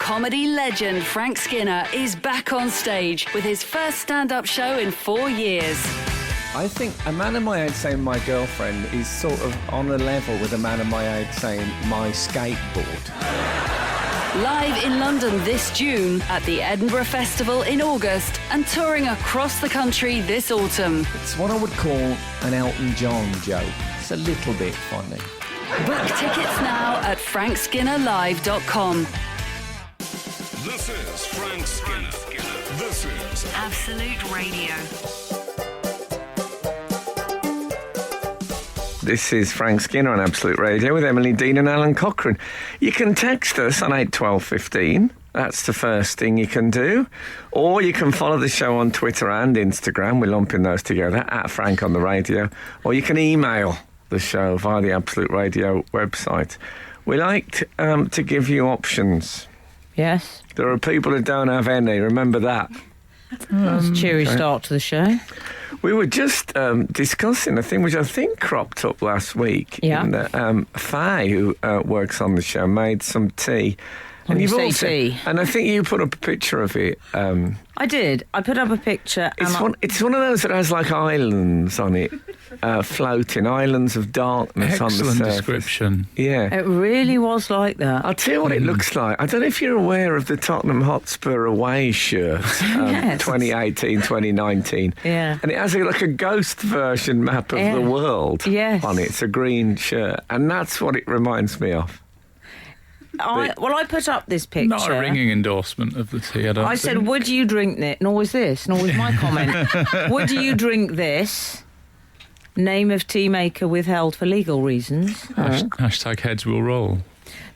Comedy legend Frank Skinner is back on stage with his first stand-up show in 4 years. I think a man of my age saying my girlfriend is sort of on a level with a man of my age saying my skateboard. Live in London this June, at the Edinburgh Festival in August, and touring across the country this autumn. It's what I would call an Elton John joke. It's a little bit funny. Book tickets now at frankskinnerlive.com. This is Frank Skinner. This is Absolute Radio. This is Frank Skinner on Absolute Radio with Emily Dean and Alan Cochrane. You can text us on 81215. That's the first thing you can do. Or you can follow the show on Twitter and Instagram. We're lumping those together, at Frank on the Radio. Or you can email the show via the Absolute Radio website. We like to give you options. Yes. There are people who don't have any. Remember that. That's a cheery start to the show. We were just discussing a thing which I think cropped up last week. Yeah. And Faye, who works on the show, made some tea. And you say tea. And I think you put up a picture of it. I did. I put up a picture. It's one of those that has like islands on it, floating, islands of darkness on the surface. Excellent description. Yeah. It really was like that. I'll tell you what it looks like. I don't know if you're aware of the Tottenham Hotspur away shirt, Yes. 2018, 2019. Yeah. And it has like a ghost version map of the world on it. It's a green shirt. And that's what it reminds me of. I put up this picture. Not a ringing endorsement of the tea, I said, would you drink this? Nor was this, nor was my comment. Would you drink this? Name of tea maker withheld for legal reasons. Hashtag heads will roll.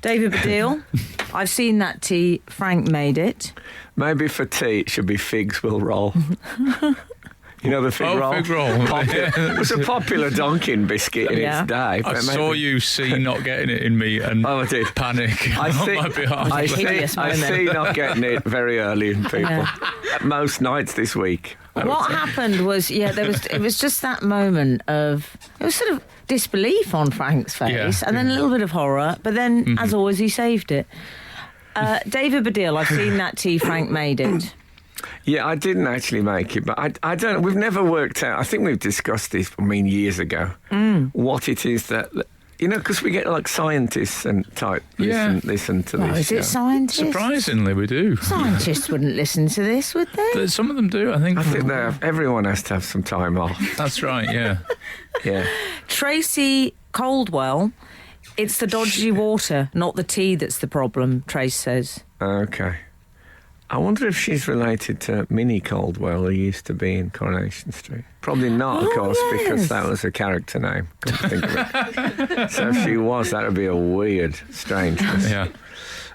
David Baddiel, I've seen that tea. Frank made it. Maybe for tea, it should be figs will roll. You know the fig roll? Fig roll. It was a popular Dunkin' biscuit in its day. I saw you see not getting it in me and I did. Panic on my behalf. I see not getting it very early in people. Yeah. Most nights this week. What happened was, it was just that moment of, it was sort of disbelief on Frank's face, and then a little bit of horror, but then, as always, he saved it. David Baddiel, I've seen that tea. Frank made it. Yeah, I didn't actually make it, but I don't. We've never worked out. I think we've discussed this. years ago. What it is that because we get like scientists and type listen to this. Is it scientists? Surprisingly, we do. Scientists wouldn't listen to this, would they? Some of them do. I think everyone has to have some time off. That's right. Yeah. Yeah. Tracy Caldwell. It's the dodgy water, not the tea, that's the problem. Trace says. Okay. I wonder if she's related to Minnie Caldwell, who used to be in Coronation Street. Probably not, of course, because that was a character name. Come to think of it. So if she was, that would be a weird strangeness. Yeah.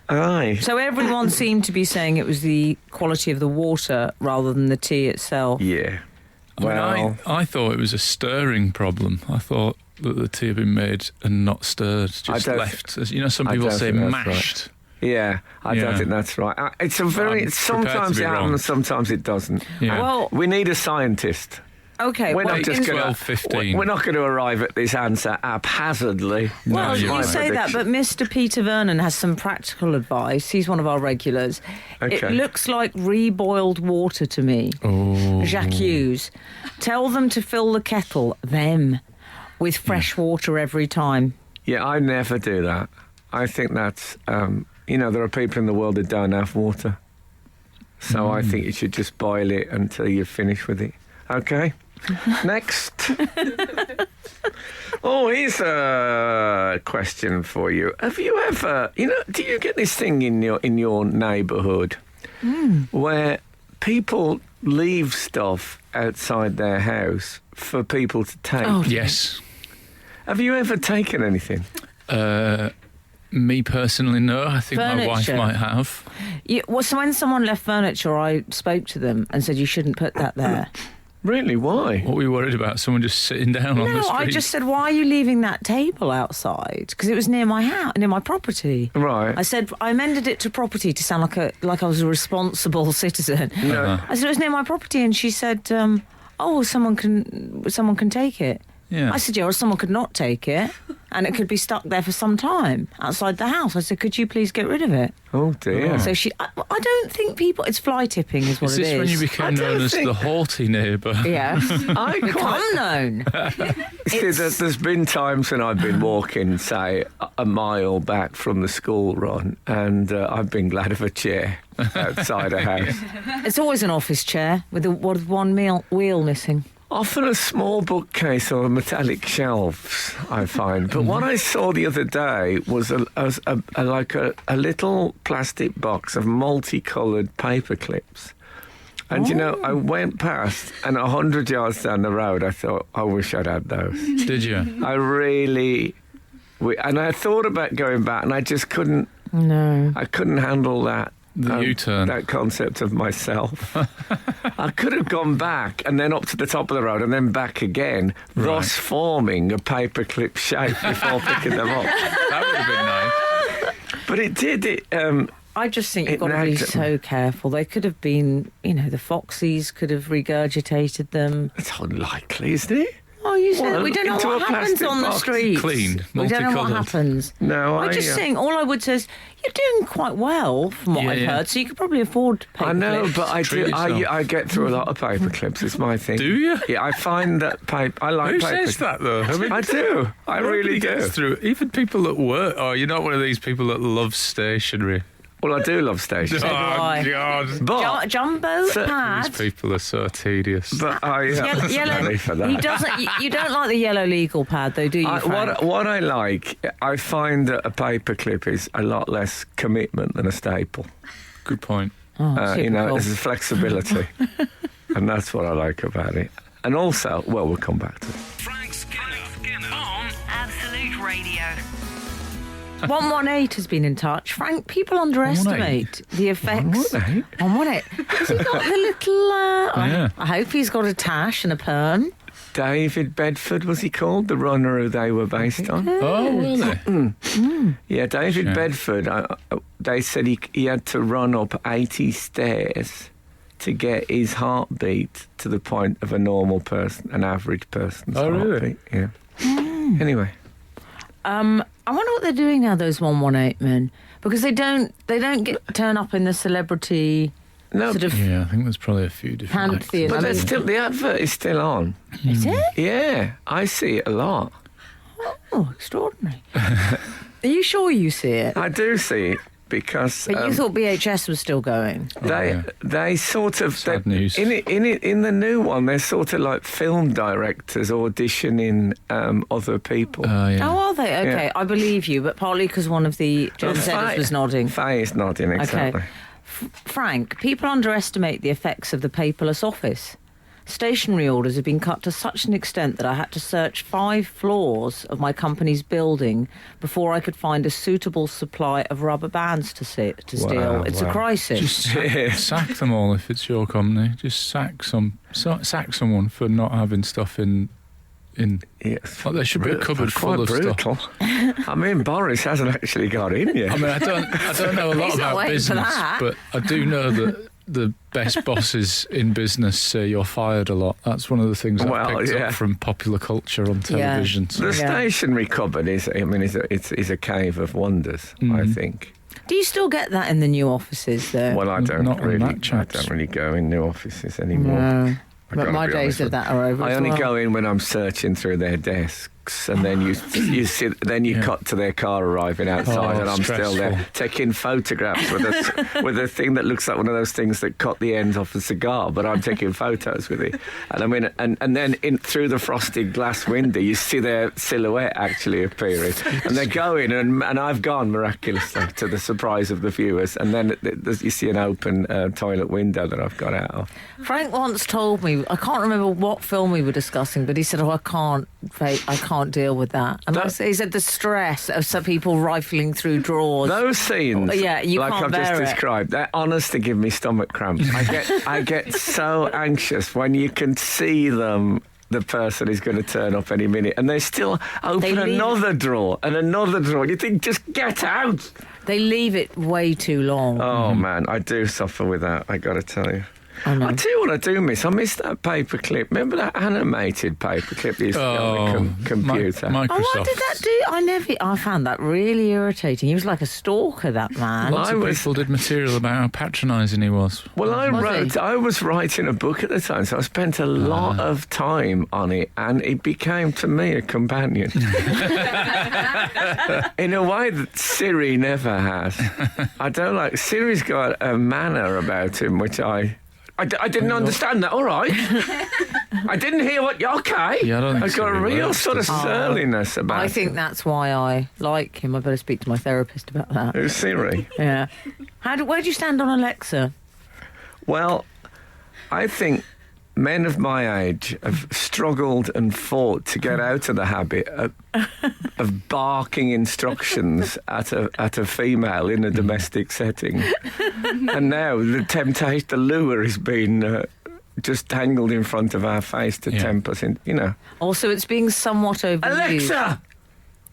Aye. So everyone seemed to be saying it was the quality of the water rather than the tea itself. Yeah. Well, I thought it was a stirring problem. I thought that the tea had been made and not stirred, just left. Some people say mashed. Right. Yeah, I don't think that's right. It's a very... Sometimes it happens, sometimes it doesn't. Yeah. Well, we need a scientist. Okay, we're not just 12:15. We're not going to arrive at this answer haphazardly. Well, you say that, but Mr. Peter Vernon has some practical advice. He's one of our regulars. Okay. It looks like reboiled water to me. Oh. Jacques Hughes. Tell them to fill the kettle, with fresh water every time. Yeah, I never do that. I think that's... there are people in the world that don't have water. So I think you should just boil it until you're finished with it. Okay? Next. Here's a question for you. Have you ever... do you get this thing in your neighbourhood where people leave stuff outside their house for people to take? Oh, yes. Have you ever taken anything? Me personally, no. I think my wife might have. So when someone left furniture, I spoke to them and said you shouldn't put that there. Really? Why? What were you worried about? Someone just sitting down on the street? No, I just said, why are you leaving that table outside? Because it was near my house, near my property. Right. I said, I amended it to property to sound like I was a responsible citizen. No. I said, it was near my property, and she said, someone can take it. Yeah. I said, yeah, or someone could not take it and it could be stuck there for some time outside the house. I said, could you please get rid of it? Oh, dear. So I don't think people, it's fly tipping is what Is it this is. when you became known as the haughty neighbour? Yeah. I Become known. See, there's been times when I've been walking, say, a mile back from the school run, and I've been glad of a chair outside a house. It's always an office chair with one wheel missing. Often a small bookcase or metallic shelves, I find. But what I saw the other day was a little plastic box of multicoloured paper clips. And, I went past, and 100 yards down the road, I thought, I wish I'd had those. Did you? I really... And I thought about going back, and I just couldn't... No. I couldn't handle that. The U-turn. That concept of myself. I could have gone back and then up to the top of the road and then back again, thus forming a paperclip shape before picking them up. That would have been nice. But it did. I just think you've got to be so careful. They could have been, the Foxies could have regurgitated them. It's unlikely, isn't it? Oh, you said Well, we don't know into what a happens plastic on the box. streets. Clean, We don't know what multicoloured. happens. No, I just think all I would say is you're doing quite well from what I've heard, so you could probably afford paper I know, clips. but I Treat do. yourself. I get through a lot of paper clips. It's my thing. Do you? Yeah, I find that I like Who paper. says that, though? I mean, I do. I really nobody do. gets through. Even people at work. Oh, you're not one of these people that love stationery. Well, I do love stationery. do I. God. But Jumbo So- pad. These people are so tedious. But I sorry for that. He doesn't. You don't like the yellow legal pad, though, do you? Frank? What I like, I find that a paperclip is a lot less commitment than a staple. Good point. Typical. There's a flexibility, and that's what I like about it. And also, well, we'll come back to it. Frank Skinner on Absolute Radio. 118 has been in touch. Frank, people underestimate the effects. 118? 118. Has he got the little... Yeah. I hope he's got a tash and a perm. David Bedford was he called? The runner who they were based on. Oh, really? Yeah, David Sure. Bedford. They said he had to run up 80 stairs to get his heartbeat to the point of a normal person, an average person's Oh, really? heartbeat. Yeah. Anyway. I wonder what they're doing now, those 118 men, because they don't turn up in the celebrity No, sort of Yeah, I think there's probably a few different. pantheon. but I there's mean, still the advert is still on. is it? Yeah, I see it a lot. Oh, extraordinary. Are you sure you see it? I do see it because But you thought BHS was still going. they sort of Sad news. in the new one. They're sort of like film directors auditioning other people. Yeah. Oh, are they? Okay, Yeah. I believe you, but partly because one of the Gen Well, Zers was nodding. Faye is nodding, exactly. Okay. Frank, people underestimate the effects of the paperless office. Stationery orders have been cut to such an extent that I had to search 5 floors of my company's building before I could find a suitable supply of rubber bands to steal. It's a wow. crisis. Just sack them all if it's your company. Just sack someone for not having stuff in. Yes. Like there should be a cupboard full of brutal. stuff. I mean, Boris hasn't actually got in yet. I mean, I don't know a lot He's not about waiting for business, that. but I do know that the best bosses in business say you're fired a lot. That's one of the things I've picked up from popular culture on television. So. The stationery cupboard is a cave of wonders, I think. Do you still get that in the new offices, though? Well, I don't Not on really. that I chat. don't really go in new offices anymore. No. I But gotta my be days honest of with that are over. I as only well. go in when I'm searching through their desks, and then you sit, then you cut to their car arriving outside, Oh, and I'm still there stressful. taking photographs with a thing that looks like one of those things that cut the end off a cigar, but I'm taking photos with it. And I mean, and then through the frosted glass window, you see their silhouette actually appearing, and they're going, and I've gone miraculously to the surprise of the viewers, and then you see an open toilet window that I've got out of. Frank once told me, I can't remember what film we were discussing, but he said, I can't deal with that. And he said the stress of some people rifling through drawers. Those scenes, you like can't I've bear just it. described, they're honestly give me stomach cramps. I get so anxious when you can see them. The person is going to turn up any minute, and they still open another drawer and another drawer. You think, just get out. They leave it way too long. Oh man, I do suffer with that. I got to tell you. I know. I tell you what I do miss. I miss that paperclip. Remember that animated paperclip that used to go on the computer? Microsoft. Oh, what did that do? I found that really irritating. He was like a stalker, that man. Lots of people did material about how patronising he was. Well, I was writing a book at the time, so I spent a lot of time on it, and it became to me a companion. In a way that Siri never has. I don't like... Siri's got a manner about him, which I didn't understand that. All right. I didn't hear what you're okay. Yeah, I don't think I've got a Siri real works, sort of does it? surliness about I think that's why I like him. I better speak to my therapist about that. Who's Siri? Yeah. Where do you stand on Alexa? Well, I think men of my age have struggled and fought to get out of the habit of barking instructions at a female in a domestic setting. And now the temptation, the lure has been just tangled in front of our face to tempt us in, Also, it's being somewhat overused. Alexa!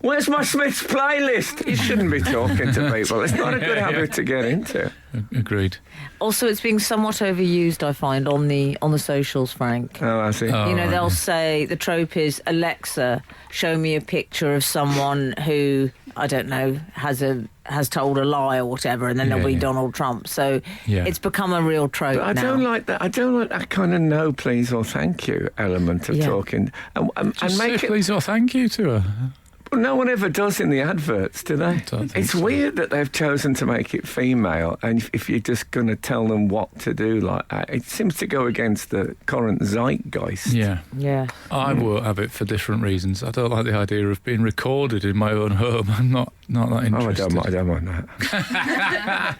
Where's my Smith's playlist? You shouldn't be talking to people. It's not a good habit to get into. Agreed. Also, it's being somewhat overused, I find, on the socials, Frank. Oh, I see. They'll say the trope is, Alexa, show me a picture of someone who, I don't know, has told a lie or whatever, and then there'll be Donald Trump. So it's become a real trope But I now. don't like that. I don't like that kind of no, please, or thank you element of talking. And Just make say it... please or thank you to her. Well, no one ever does in the adverts, do they? It's weird that they've chosen to make it female, and if you're just going to tell them what to do like that, it seems to go against the current zeitgeist. Yeah. I won't have it for different reasons. I don't like the idea of being recorded in my own home. I'm not that interested. I don't mind that.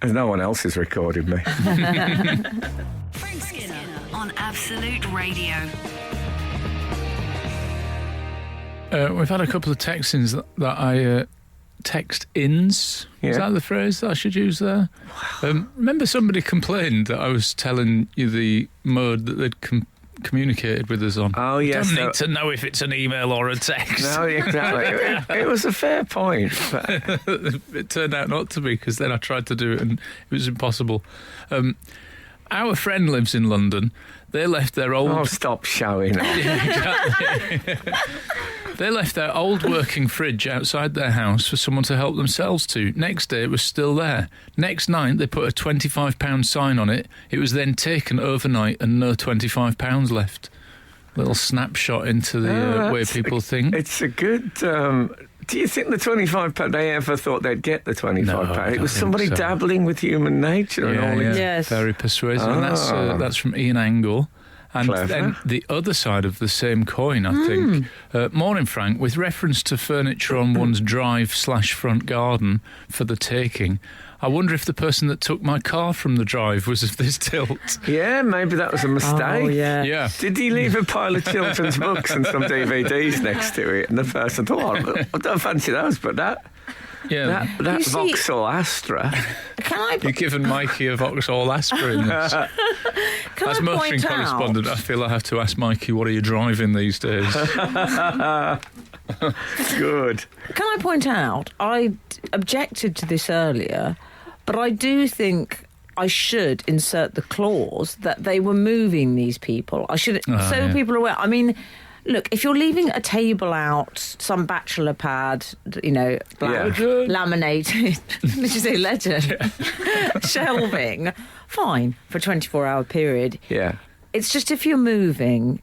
There's no one else is recording me. Frank Skinner on Absolute Radio. We've had a couple of text-ins that I... text-ins? Yeah. Is that the phrase that I should use there? Remember somebody complained that I was telling you the mode that they'd communicated with us on? Oh, yes. Don't need to know if it's an email or a text. No, exactly. it was a fair point. But... It turned out not to be, because then I tried to do it and it was impossible. Our friend lives in London. They left their old... Oh, stop showing off. Exactly. They left their old working fridge outside their house for someone to help themselves to. Next day, it was still there. Next night, they put a £25 sign on it. It was then taken overnight and no £25 left. Little snapshot into the way people think. It's a good... do you think the £25, they ever thought they'd get the £25? No, It was somebody so. Dabbling with human nature and all this. Yes. Very persuasive. And that's from Ian Angle. And Clever. then the other side of the same coin, I think. Morning, Frank. With reference to furniture on one's drive/front garden for the taking, I wonder if the person that took my car from the drive was of this tilt. Yeah, maybe that was a mistake. Oh, yeah. Yeah. Did he leave a pile of children's books and some DVDs next to it? And the person thought, I don't fancy those, but that Yeah. You see- Vauxhall Astra. Can I You've given Mikey a Vauxhall Astra in this. can As I motoring point correspondent, out? I feel I have to ask Mikey, what are you driving these days? Good. Can I point out? I objected to this earlier, but I do think I should insert the clause that they were moving these people. I should yeah. people are aware. I mean, look, if you're leaving a table out, some bachelor pad, black, laminated, did you say legend? Shelving, fine, for a 24-hour period. Yeah. It's just if you're moving,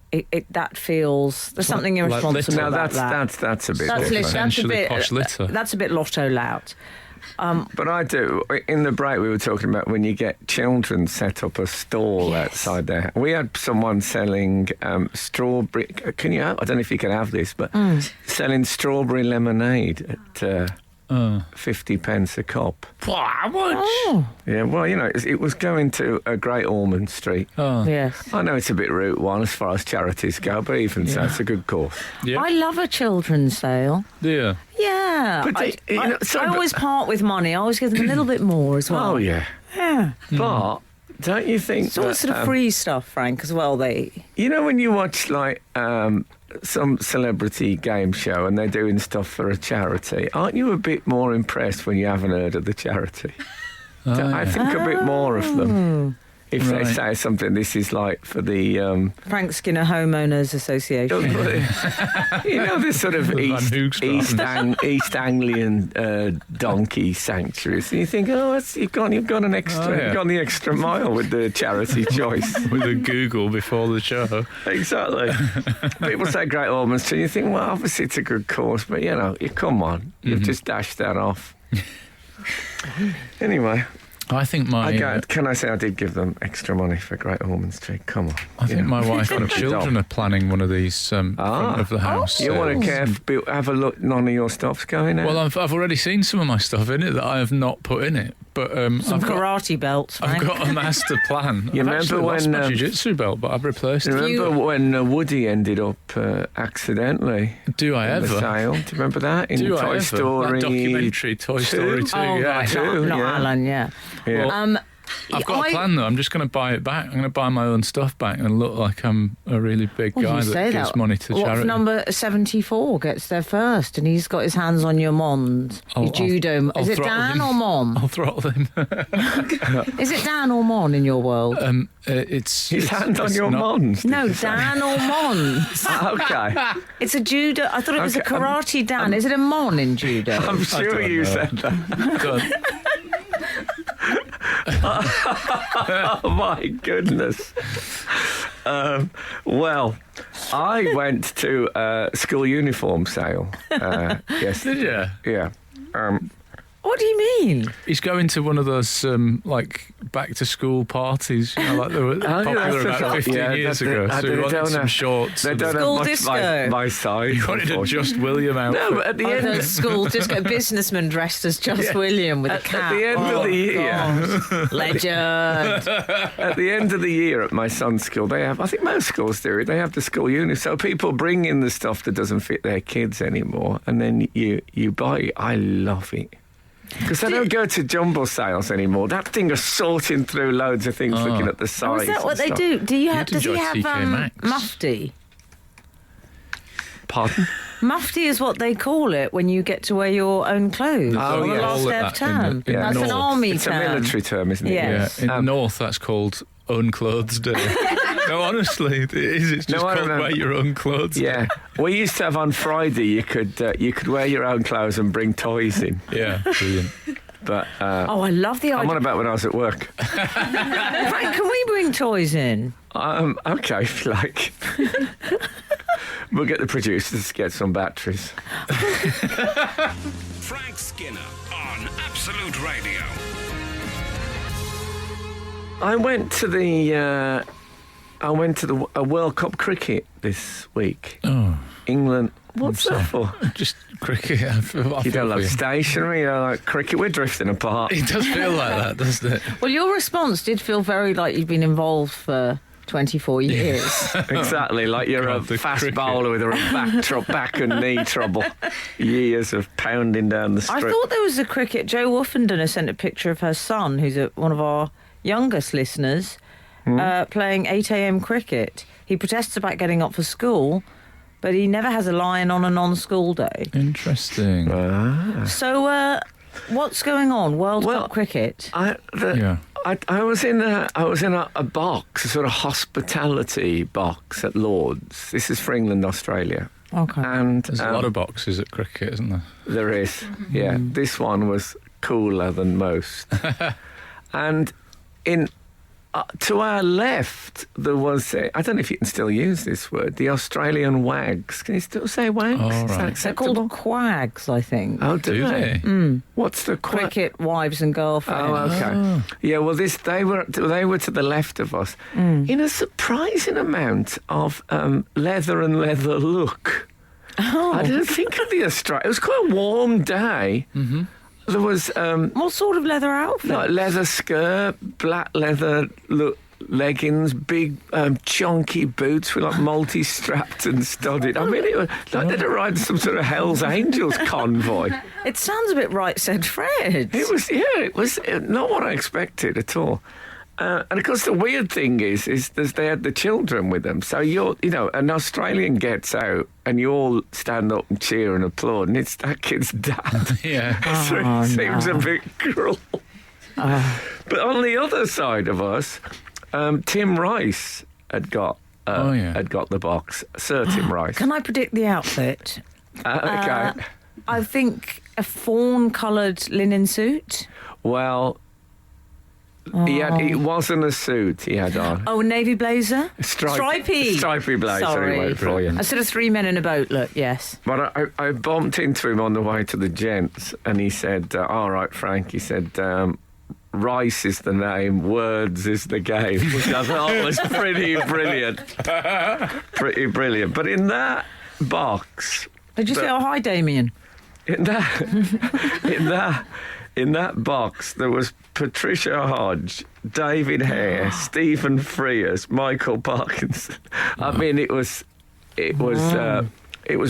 that feels there's something like irresponsible litter. Now about that. that's a bit That's different. Essentially posh litter. That's a bit lotto lout. But I do. In the break, we were talking about when you get children set up a stall outside there. We had someone selling strawberry. Can you? I don't know if you can have this, but selling strawberry lemonade at 50 pence a cup. How much? Oh, Yeah, well, it was going to a Great Ormond Street. yes. I know it's a bit Route 1 as far as charities go, but even so, it's a good course. Yeah. I love a children's sale. Yeah. Yeah. But I always part with money. I always give them a little bit more as well. Oh, yeah. Yeah. But don't you think It's all that, sort of free stuff, Frank, as well. when you watch, like, some celebrity game show and they're doing stuff for a charity, aren't you a bit more impressed when you haven't heard of the charity? I think a bit more of them. if they Right. say something, this is like for the Frank Skinner Homeowners Association. this sort of The Van Hoogstraat. East Anglian donkey sanctuaries. And you think, you've gone an extra, Oh, yeah. you've gone the extra mile with the charity choice. With a Google before the show. Exactly. People say Great Ormond's Tree, and you think, well, obviously it's a good cause, but you come on, you've just dashed that off. Anyway, I think can I say I did give them extra money for Great Ormond's Tree? Come on. I think my wife Gotta and be children done. are planning one of these front of the house. You want to have a look, none of your stuff's going out? Well, I've already seen some of my stuff in it that I have not put in it, but Some karate belts, I've Frank. got a master plan. You I've remember actually lost when, my jiu-jitsu belt, but I've replaced it. Remember when Woody ended up accidentally Do I in the ever? sale? Do you remember that? In Do I Toy ever? Story That documentary, Toy Story 2, Oh, yeah. right, Two, not yeah. Alan, yeah. Yeah. I've got a plan though. I'm just going to buy it back. I'm going to buy my own stuff back and look like I'm a really big Well, guy you that say gives that. money to What if charity. number 74 gets there first and he's got his hands on your mond, your judo? I'll Is it throttle Dan him. or Mon? I'll throttle him. Is it Dan or Mon in your world? It's His hand on it's your not- mons. did No, you say? Dan or Mon. Okay. It's a judo. I thought it was a Okay, karate Dan. Is it a Mon in judo? I'm sure don't you know. said that. Done. Oh my goodness. Well, I went to a school uniform sale. Yes. Did you? Yeah. What do you mean? He's going to one of those like back to school parties, like they were popular about 15 years ago. So he wanted some shorts. They and don't School have much disco. my size. he wanted a Just William outfit. No, but at the Oh, end, the school just got a businessman dressed as Just William with a cap. at the end of the year, God. Legend. at the end of the year at my son's school, they have. I think most schools do it. They have the school uniform, so people bring in the stuff that doesn't fit their kids anymore, and then you buy it. I love it. Because I don't go to jumble sales anymore. That thing of sorting through loads of things, looking at the size. Oh, is that what and they stuff. do? Do you have? You'd Does he enjoy have TK Maxx. mufti? Pardon? Mufti is what they call it when you get to wear your own clothes. Oh, on the yeah. last Call it day of that in term. the That's an North. army It's term. a military term, isn't it? Yeah. Yeah, Yes. in the North, that's called Unclothes Day. No, honestly, it is. It's just No, I called remember. Wear Your Own Clothes. Yeah, we used to have on Friday. You could wear your own clothes and bring toys in. Yeah, brilliant. But Oh, I love the I'm idea. on about when I was at work. Frank, can we bring toys in? Okay, if you like. We'll get the producers to get some batteries. Frank Skinner on Absolute Radio. I went to the World Cup cricket this week. Oh, England. What's that for? just cricket. I feel You don't for like stationery, you don't like cricket. We're drifting apart. It does feel like that, doesn't it? Well, your response did feel very like you've been involved for 24 years. Exactly, like you're God, a the fast cricket. bowler with a back and knee trouble. Years of pounding down the I strip. thought there was a cricket. Jo Woofenden has sent a picture of her son, who's one of our youngest listeners, playing 8 a.m. cricket. He protests about getting up for school, but he never has a line on a non-school day. Interesting. So, what's going on? World Well, Cup cricket? Yeah. I was in a box, a sort of hospitality box at Lord's. This is for England, Australia. Okay. And There's a lot of boxes at cricket, isn't there? there is, yeah. This one was cooler than most. And to our left, there was, I don't know if you can still use this word, the Australian wags. Can you still say wags? Oh, Is that right. They're acceptable? called quags, I think. Oh, Do do they? What's the Cricket wives and girlfriends. Oh, okay. Yeah, well, they were to the left of us in a surprising amount of leather and leather look. Oh. I didn't think of the Australia. It was quite a warm day. Mm-hmm. There was What sort of leather outfit? like leather skirt, black leather leggings, big chunky boots with like multi-strapped and studded. I mean, it was like they'd arrived some sort of Hell's Angels convoy. It sounds a bit right, said Fred. It was not what I expected at all. And of course, the weird thing is they had the children with them. So an Australian gets out and you all stand up and cheer and applaud, and it's that kid's dad. Yeah. So it seems a bit cruel. But on the other side of us, Tim Rice had got the box. Sir Tim Rice. Can I predict the outfit? Okay. I think a fawn-coloured linen suit. Well, it wasn't a suit he had on. Oh, a navy blazer? Stripy blazer. Sorry. He went for, yeah. I sort of 3 men in a boat look, yes. But I bumped into him on the way to the gents, and he said, all right, Frank, he said, Rice is the name, words is the game, which I thought was pretty brilliant. Pretty brilliant. But in that box... Did you say, oh, hi, Damien? In that box, there was Patricia Hodge, David Hare, Stephen Frears, Michael Parkinson. I mean, it was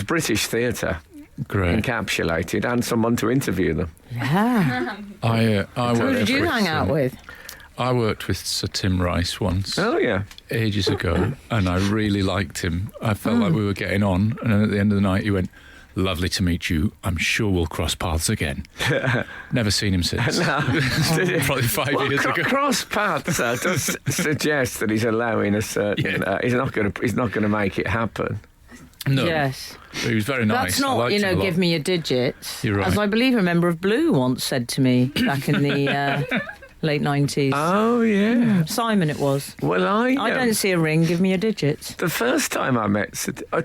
British theatre. Great. Encapsulated, and someone to interview them. Yeah. Who did you hang out with? I worked with Sir Tim Rice once. Oh, yeah. Ages ago, and I really liked him. I felt like we were getting on, and then at the end of the night he went, lovely to meet you. I'm sure we'll cross paths again. Never seen him since. No. Probably 5 years ago. Cross paths does suggest that he's allowing a certain... he's not going to make it happen. No. Yes. He was very nice. That's not, give me your digits. You're right. As I believe a member of Blue once said to me back in the late 90s. Oh, yeah. Simon it was. Well, I don't see a ring, give me your digits. The first time I met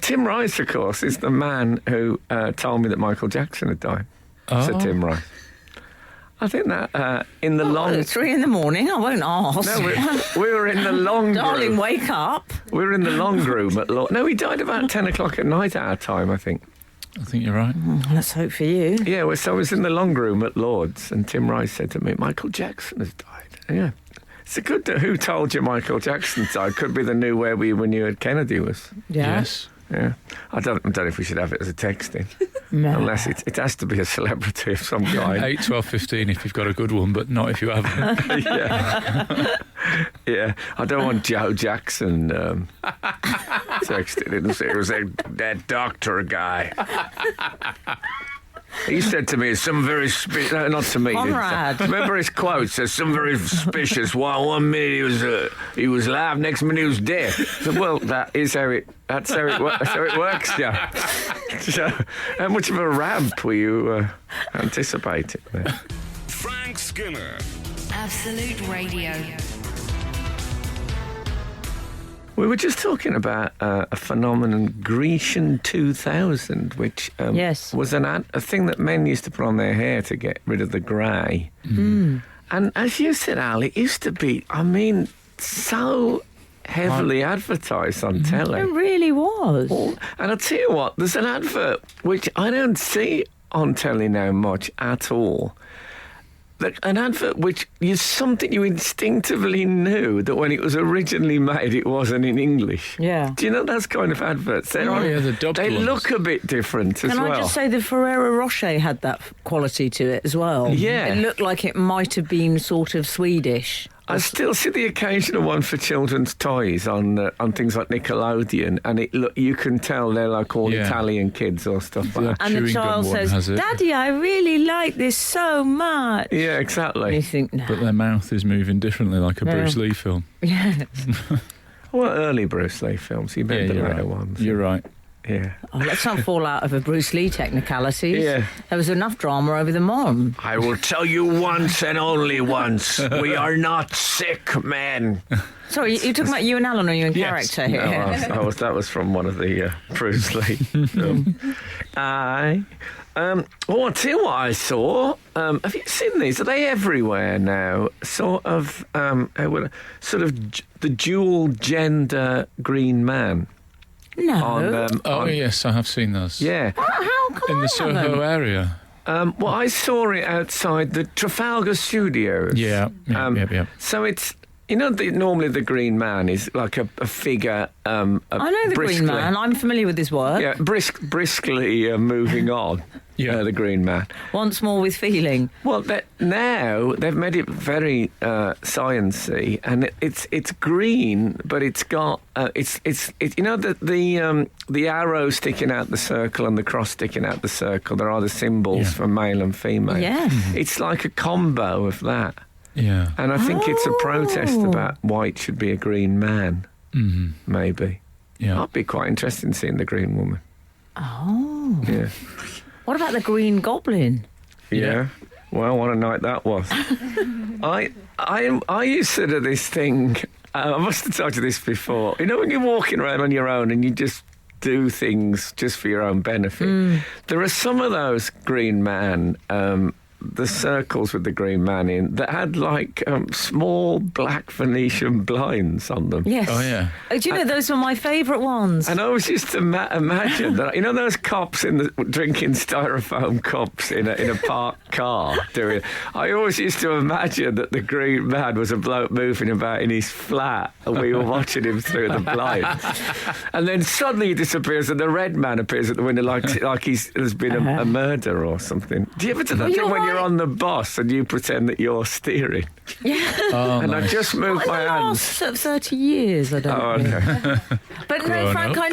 Tim Rice, of course, is the man who told me that Michael Jackson had died. Sir Tim Rice. I think that in the long... 3 a.m, I won't ask. No, we were in the long Darling, room. wake up. We were in the long room at No, he died about 10 o'clock at night our time, I think. I think you're right. Let's hope for you. Yeah, well, so I was in the long room at Lord's, and Tim Rice said to me, Michael Jackson has died. Yeah. It's a good... Who told you Michael Jackson died? Could be the new Where We When You Heard Kennedy was. Yeah. Yes. Yeah. I don't know if we should have it as a texting. No. Unless it has to be a celebrity of some kind. 8, 12, 15 if you've got a good one, but not if you haven't. Yeah. Yeah. I don't want Joe Jackson texting. It was that doctor guy. He said to me, some very not to me. Conrad. Remember his quote says, some very suspicious. Well, 1 minute he was alive, next minute he was dead. So, well, that's how it works, yeah. So, how much of a ramp were you anticipating there? Frank Skinner. Absolute Radio. We were just talking about a phenomenon, Grecian 2000, which was a thing that men used to put on their hair to get rid of the grey. Mm. And as you said, Al, it used to be, so heavily advertised on telly. It really was. And I'll tell you what, there's an advert which I don't see on telly now much at all. An advert which is something you instinctively knew that when it was originally made, it wasn't in English. Yeah. Do you know those kind of adverts? The dubbed They ones. look a bit different as Can well. I just say the Ferrero Rocher had that quality to it as well? Yeah. It looked like it might have been sort of Swedish. I still see the occasional one for children's toys on things like Nickelodeon, and you can tell they're like all Italian kids or stuff like that. And the Chewing child gum one has says, it. Daddy, I really like this so much. Yeah, And exactly. you think, no. But their mouth is moving differently, like a Bruce Lee film. Yes. Well, early Bruce Lee films, you meant the you're later right. ones. You're right. Yeah. Oh, let's not fall out of a Bruce Lee technicalities. Yeah. There was enough drama over the mom. I will tell you once and only once, we are not sick men. Sorry, you're talking about you and Alan, or you in Yes. character here? No, that was from one of the Bruce Lee films. Well, I'll tell you what I saw. Have you seen these? Are they everywhere now? Sort of the dual gender green man. No. Yes, I have seen those. Yeah. How come In I the Soho haven't? area. Well, I saw it outside the Trafalgar Studios. Yeah. So it's... normally the Green Man is like a figure. I know the briskly, Green Man. I'm familiar with his work. Yeah, briskly moving on. Yeah. The Green Man. Once more with feeling. Well, now they've made it very sciencey, and it's green, but it's got the arrow sticking out the circle and the cross sticking out the circle. There are the symbols for male and female. Yes. It's like a combo of that. Yeah. And I think it's a protest about white should be a green man, maybe. Yeah. I'd be quite interested in seeing the green woman. Oh. Yeah. What about the Green Goblin? Yeah. Well, what a night that was. I used to do this thing. I must have told you this before. You know, when you're walking around on your own and you just do things just for your own benefit. There are some of those green man, the circles with the green man in, that had like small black Venetian blinds on them. Yes. Oh, yeah. Do you know, those were my favourite ones. And I was just to imagine that, you know, those cops drinking styrofoam cups in a parked car doing. I always used to imagine that the green man was a bloke moving about in his flat, and we were watching him through the blinds. And then suddenly he disappears, and the red man appears at the window like there's been a murder or something. Do you ever do that thing when you're on the bus and you pretend that you're steering? Yeah. And I just moved my hands. Sort of 30 years, I don't know. Okay. But no, Frank, I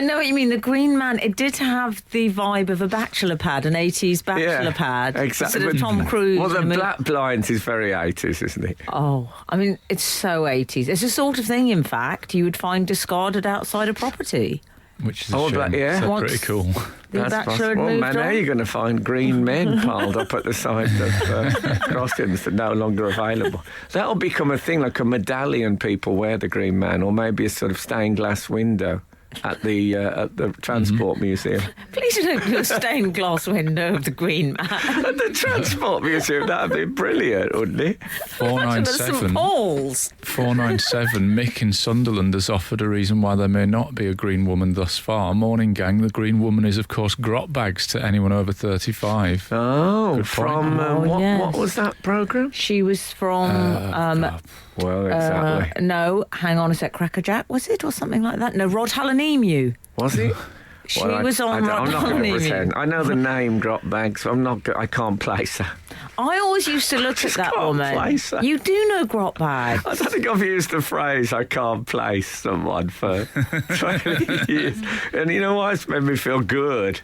know what you mean. The Green Man, it did have the vibe of a bachelor pad, an 80s bachelor pad. Exactly. Sort of Tom Cruise. Well, the black blinds is very 80s, isn't it? Oh, I mean, it's so 80s. It's the sort of thing, in fact, you would find discarded outside a property. Which is a shame. Yeah. So Once pretty cool. The That's bachelor had possible. moved Man, on. now you're going to find green men piled up at the side of crossings that are no longer available. That'll become a thing, like a medallion people wear the green man, or maybe a sort of stained glass window at the Transport Museum. Please don't do a stained glass window of the Green Man. At the Transport Museum, that'd be brilliant, wouldn't it? St 497. Paul's. 497. Mick in Sunderland has offered a reason why there may not be a green woman thus far. Morning, gang. The green woman is, of course, grot bags to anyone over 35. Oh, Good from point. what was that programme? She was from... Well, exactly. no, hang on a sec. Crackerjack, was it? Or something like that? No, Rod Hallenemu. Was it? She was on I'm Rod not going to Hallenemu. pretend. I know the name Grot Bags, so I can't place her. I always used to look at just that can't woman. place her. You do know grot bags. I don't think I've used the phrase "I can't place someone" for 20 years, and you know why? It's made me feel good.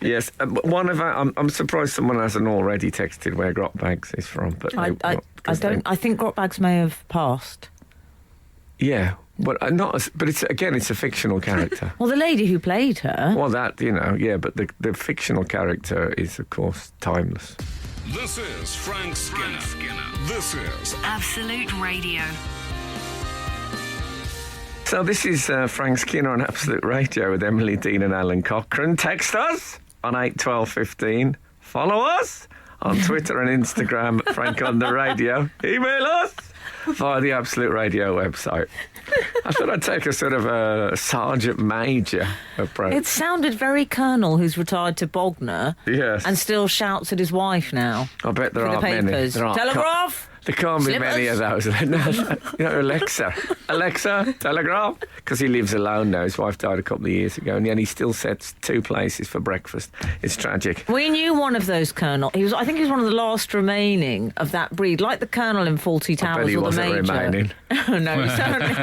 Yes, one of our, I'm surprised someone hasn't already texted where Grot Bags is from. But I don't. I think grot bags may have passed. Yeah, but not. But it's a fictional character. Well, the lady who played her. Well, that yeah, but the fictional character is of course timeless. This is Frank Skinner. This is Absolute Radio. So this is Frank Skinner on Absolute Radio with Emily Dean and Alan Cochrane. Text us on 81215. Follow us on Twitter and Instagram at Frank on the Radio. Email us via the Absolute Radio website. I thought I'd take a sort of a Sergeant Major approach. It sounded very Colonel who's retired to Bognor. Yes. And still shouts at his wife now. I bet there For the aren't many. papers. There aren't. Telegraph! There can't be many of those. No, you know, Alexa, telegraph. Because he lives alone now. His wife died a couple of years ago, and yet he still sets 2 places for breakfast. It's tragic. We knew one of those Colonel. I think he was one of the last remaining of that breed, like the Colonel in Fawlty Towers I bet he or the wasn't Major. remaining. Oh, no, he certainly.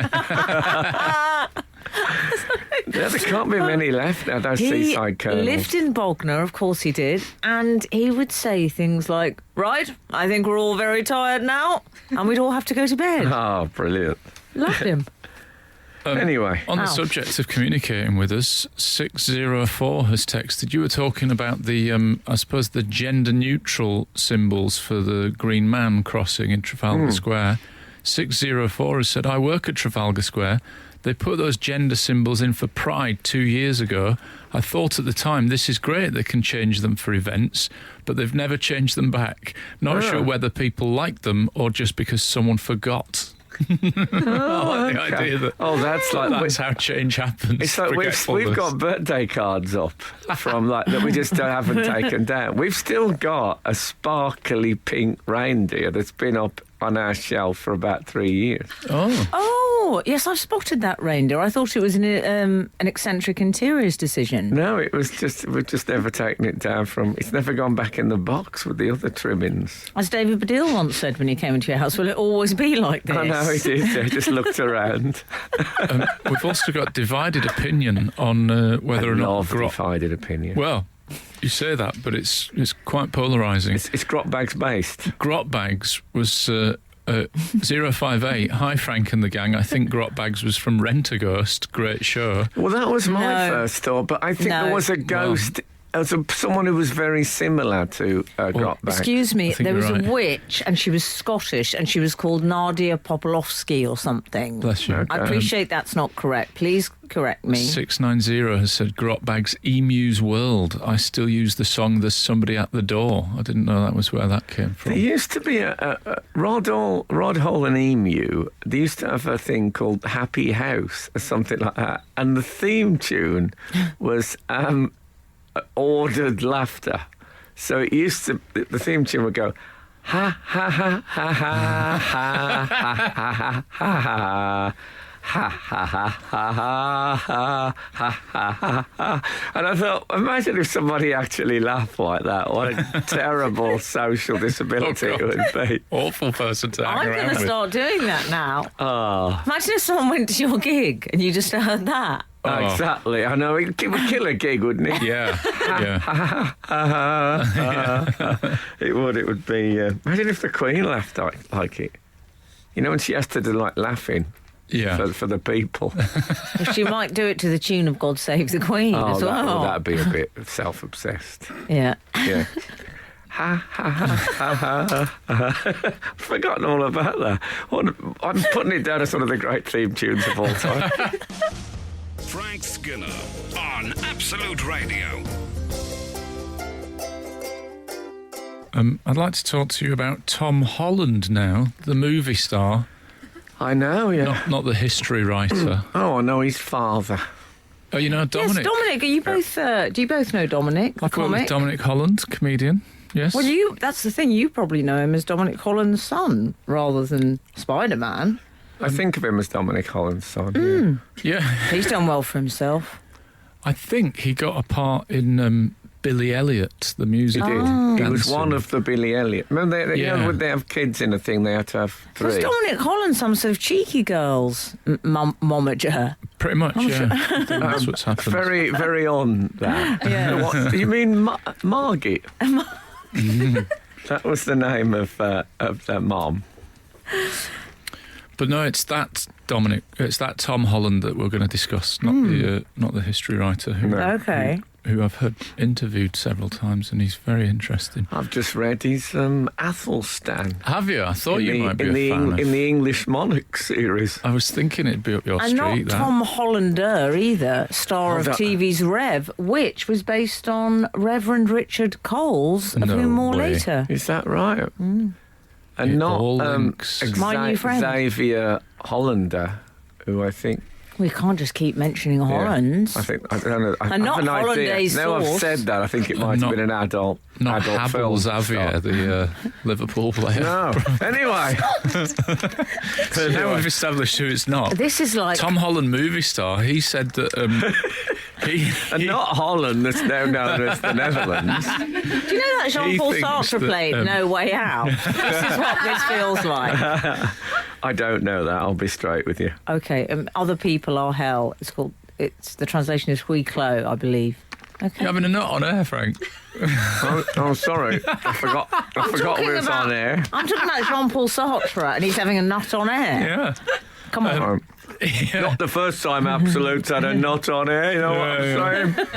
Yeah, there can't be many left now, those seaside colonels. He lived in Bognor, of course he did, and he would say things like, right, I think we're all very tired now, and we'd all have to go to bed. Oh, brilliant. Loved him. Anyway. On the subject of communicating with us, 604 has texted. You were talking about the, I suppose, the gender-neutral symbols for the Green Man crossing in Trafalgar Square. 604 has said, I work at Trafalgar Square. They put those gender symbols in for Pride 2 years ago. I thought at the time, this is great, they can change them for events, but they've never changed them back. Not sure whether people like them or just because someone forgot. I like the idea that that's how change happens. It's like we've got birthday cards up from that we just haven't taken down. We've still got a sparkly pink reindeer that's been up on our shelf for about 3 years. Oh, yes, I've spotted that reindeer. I thought it was an eccentric interiors decision. No, we've just never taken it down it's never gone back in the box with the other trimmings. As David Baddiel once said when he came into your house, will it always be like this? I know he did. He just looked around. We've also got divided opinion on whether or not divided opinion. Well, You say that, but it's quite polarising. It's Grotbags based. Grotbags was 058. Hi, Frank and the gang. I think Grotbags was from Rent-A-Ghost. Great show. Well, that was my No. first thought, but I think No. there was a ghost. Someone who was very similar to Grotbags. Excuse me, I think there was you're right. a witch and she was Scottish and she was called Nadia Popolowski or something. Bless you. I appreciate that's not correct. Please correct me. 690 has said Grotbags Emu's World. I still use the song There's Somebody at the Door. I didn't know that was where that came from. There used to be a Rod Hole and Emu. They used to have a thing called Happy House or something like that, and the theme tune was ordered laughter. So it used to. The theme tune would go. Ha ha ha ha ha ha ha ha ha ha. Ha ha ha ha ha ha ha ha. And I thought, imagine if somebody actually laughed like that. What a terrible social disability it would be. Awful person to hang I'm around going to with. start doing that now. Oh, Imagine if someone went to your gig and you just heard that. exactly. I know. It would kill a gig, wouldn't it? Yeah, yeah. It would. It would be. Imagine if the Queen laughed like it. You know, when she has to do like laughing Yeah. for the people. She might do it to the tune of God Save the Queen as well. That'd be a bit self-obsessed. Yeah. Yeah. Ha ha ha ha ha. I've forgotten all about that. I'm putting it down as one of the great theme tunes of all time. Frank Skinner on Absolute Radio. I'd like to talk to you about Tom Holland now, the movie star, I know, yeah. not the history writer. Oh, I know his father. Oh, you know Dominic? Yes, Dominic. Are you both? Do you both know Dominic? The I've worked comic. with Dominic Holland, comedian. Yes. Well, that's the thing. You probably know him as Dominic Holland's son rather than Spider-Man. I think of him as Dominic Holland's son. Yeah. He's done well for himself. I think he got a part in Billy Elliot, the musical. He was dancing. one of the Billy Elliot. Remember, you know, Yeah. would they have kids in a thing? They had to have Was 3. Dominic Holland some sort of cheeky girls momager? Pretty much, yeah. I think that's what's happened. Very, very on that. Yeah. What, you mean Margit? That was the name of their mom. But no, it's that Dominic. It's that Tom Holland that we're going to discuss, not the history writer who, Okay. who I've heard interviewed several times, and he's very interesting. I've just read his Athelstan. Have you? I thought you might be in a the fan of. in the English Monarch series. I was thinking it'd be up your And street. not Tom Hollander either, star of that- TV's Rev, which was based on Reverend Richard Coles, of No whom more way. later. Is that right? And It not all links. My new friend. Xavier Hollander, who I think We can't just keep mentioning Hollands. I don't know. I And have not an idea. Hollandaise Now I've sauce. said that, I think it might have been an adult Not adult film. Habel Xavier, the Liverpool player. No. Anyway, So now we've established who it's not. This is like Tom Holland, movie star. He said that and not Holland, that's now known as the Netherlands. Do you know that Jean-Paul thinks Sartre that, played No Way Out? This is what this feels like. I don't know that. I'll be straight with you. Okay, Other People Are Hell. It's the translation is Huis Clos, I believe. Okay. You're having a nut on air, Frank. Oh, sorry. I forgot we talking was about- on air. I'm talking about Jean-Paul Sartre, and he's having a nut on air. Yeah. Come on. Not the first time Absolute's had a nut on air, you know what I'm saying?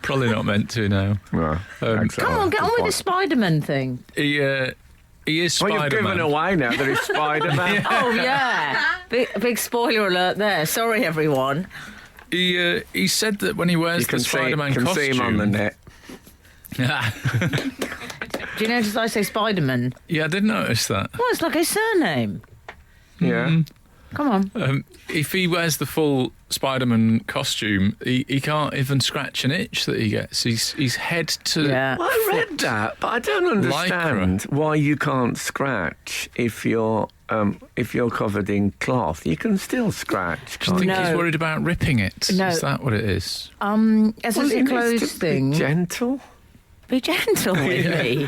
Probably not meant to now. No, Come on, get on with the Spider-Man thing. He is Well, Spider-Man. you've given away now that he's Spider-Man. Oh, yeah. Big spoiler alert there. Sorry, everyone. He said that when he wears You can the Spider-Man see costume... him on the net. Do you notice I say Spider-Man? Yeah, I did notice that. Well, it's like his surname. Yeah. Come on. If he wears the full Spider-Man costume, he can't even scratch an itch that he gets. He's head to... Yeah. Well, I read that, but I don't understand why you can't scratch if you're covered in cloth. You can still scratch. Do you think No. he's worried about ripping it? No. Is that what it is? As Well, a he needs clothes to thing. Be gentle. Be gentle with me.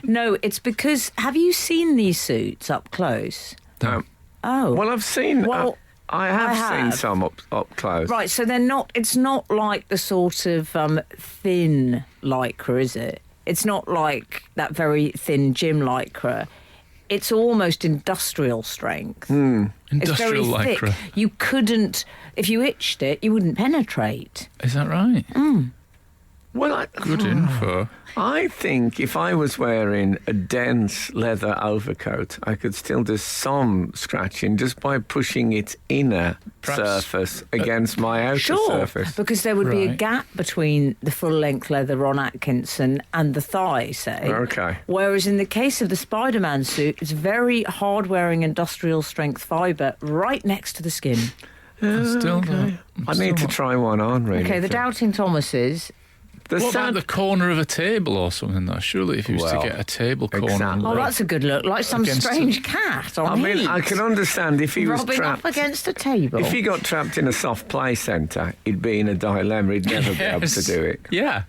No, it's because... Have you seen these suits up close? No. Oh. Well, I've seen. Well, I have seen some up close. Right, so they're not. It's not like the sort of thin lycra, is it? It's not like that very thin gym lycra. It's almost industrial strength. Industrial it's very lycra. thick. You couldn't, if you itched it, you wouldn't penetrate. Is that right? Well, Good info. I think if I was wearing a dense leather overcoat, I could still do some scratching just by pushing its inner Perhaps, surface against my outer Sure, surface. because there would be a Right. gap between the full-length leather on Atkinson and the thigh, say. Okay. Whereas in the case of the Spider-Man suit, it's very hard-wearing industrial-strength fibre right next to the skin. Still, I need to try one on, really. Okay, the Doubting Thomases. The What about sad- the corner of a table or something? Though surely, if you was Well, to get a table corner, exactly. Oh, that's a good look, like some Against strange cat on I mean, heat. I can understand if he was rubbing trapped. up against a table. If he got trapped in a soft play centre, he'd be in a dilemma. He'd never be able to Yes. do it. Yeah.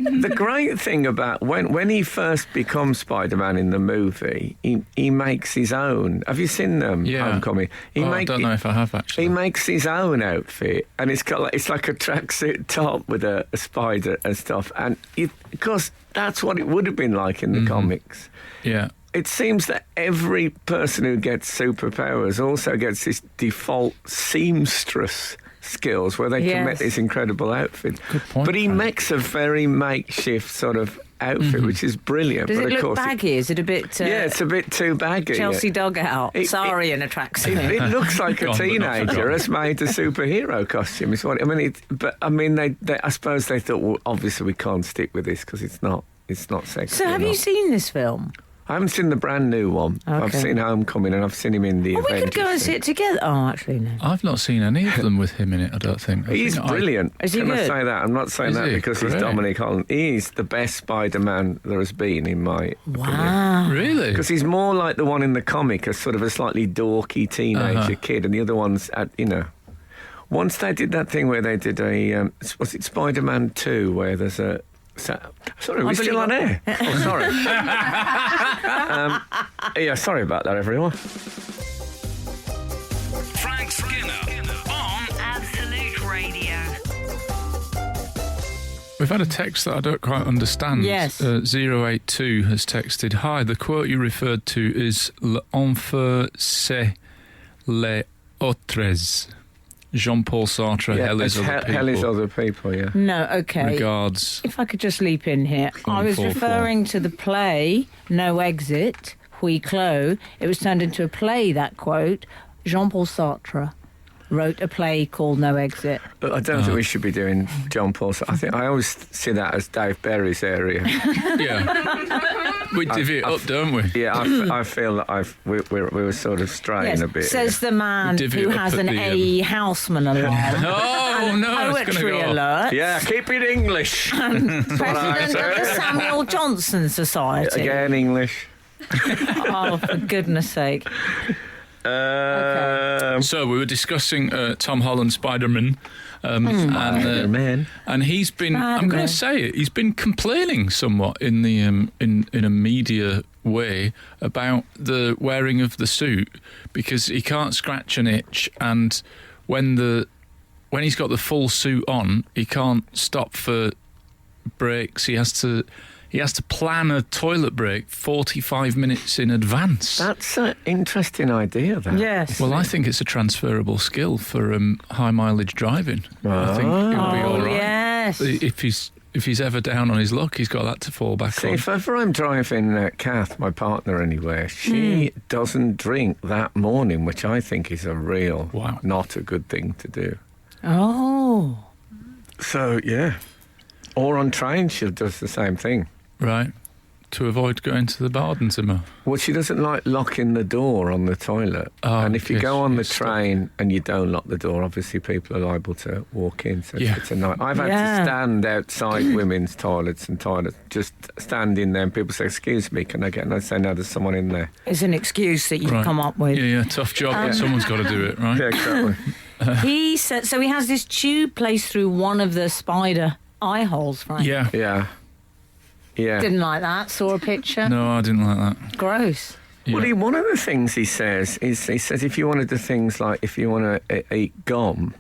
The great thing about when he first becomes Spider-Man in the movie, he makes his own. Have you seen them? Yeah. Homecoming. I don't know if I have actually. He makes his own outfit, and it's like a tracksuit top with a spider and stuff. And of course, that's what it would have been like in the comics. Yeah. It seems that every person who gets superpowers also gets this default seamstress skills where they can make Yes. this incredible outfit. Good point, But he Frank. makes a very makeshift sort of outfit, which is brilliant. Does but it of look course, baggy? Is it a bit yeah, it's a bit too baggy. Chelsea dugout? Sorry, in a tracksuit. It looks like a Gone, but not teenager forgotten. has made a superhero costume. Is what I mean. I suppose they thought, well, obviously we can't stick with this because it's not sexy. So have you enough. seen this film? I haven't seen the brand new one. I've Okay. seen Homecoming and I've seen him in the Well, we Avengers. could go and thing. see it together. Oh, actually, no. I've not seen any of them with him in it. I don't think. I He's think brilliant. Is he Can I good? say that? I'm not saying Is that he? because he's Great. Dominic Holland. He's the best Spider-Man there has been, in my opinion. Wow. Really? Because he's more like the one in the comic, a sort of a slightly dorky teenager kid, and the other one's Once they did that thing where they did was it Spider-Man 2, where there's a... Sorry, we're still on air. Oh, sorry. Yeah, sorry about that, everyone. Frank Skinner on Absolute Radio. We've had a text that I don't quite understand. Yes. 082 has texted, "Hi, the quote you referred to is L'enfer c'est les autres. Jean-Paul Sartre, Yeah, Hell is it's other people. Hell is other people, yeah. No, okay. Regards." If I could just leap in here. I was 144. referring to the play No Exit, Huis Clos. It was turned into a play, that quote. Jean-Paul Sartre wrote a play called No Exit. But I don't think we should be doing John Paul. I think I always see that as Dave Berry's area. Yeah. We divvy it up, don't we? Yeah, I feel that we were sort of straying Yes, a bit. says the man Divvy who it up has at an the, A. Houseman alarm. Oh, no, it's Poetry going to go. alert. Yeah, keep it English. President of the Samuel Johnson Society. Again, English. Oh, for goodness sake. So we were discussing Tom Holland Spider-Man. Man. And he's been, I'm Spider-Man. going to say it, he's been complaining somewhat in the in a media way about the wearing of the suit because he can't scratch an itch, and when he's got the full suit on, he can't stop for breaks. He has to plan a toilet break 45 minutes in advance. That's an interesting idea, that. Yes. Well, I think it's a transferable skill for high mileage driving. I think he'll be all Oh, right. yes. If he's ever down on his luck, he's got that to fall back See, on. if ever I'm driving Kath, my partner, anywhere, she doesn't drink that morning, which I think is Wow. not a good thing to do. Oh. So, yeah. Or on train, she does the same thing. Right. To avoid going to the Badenzimmer. Well, she doesn't like locking the door on the toilet. Oh, and if you yes, go on the yes, train and you don't lock the door, obviously people are liable to walk in. So Yeah. it's a night. I've had Yeah. to stand outside women's toilets, just stand in there, and people say, "Excuse me, can I get?" And I say, "No, there's someone in there." It's an excuse that you've Right. come up with. Yeah, tough job, but someone's got to do it, right? Yeah, exactly. He said, so he has this tube placed through one of the spider eye holes, Frank. Yeah. Didn't like that. Saw a picture. No, I didn't like that. Gross. Well, one of the things he says is if you want to do things like if you want to eat gum,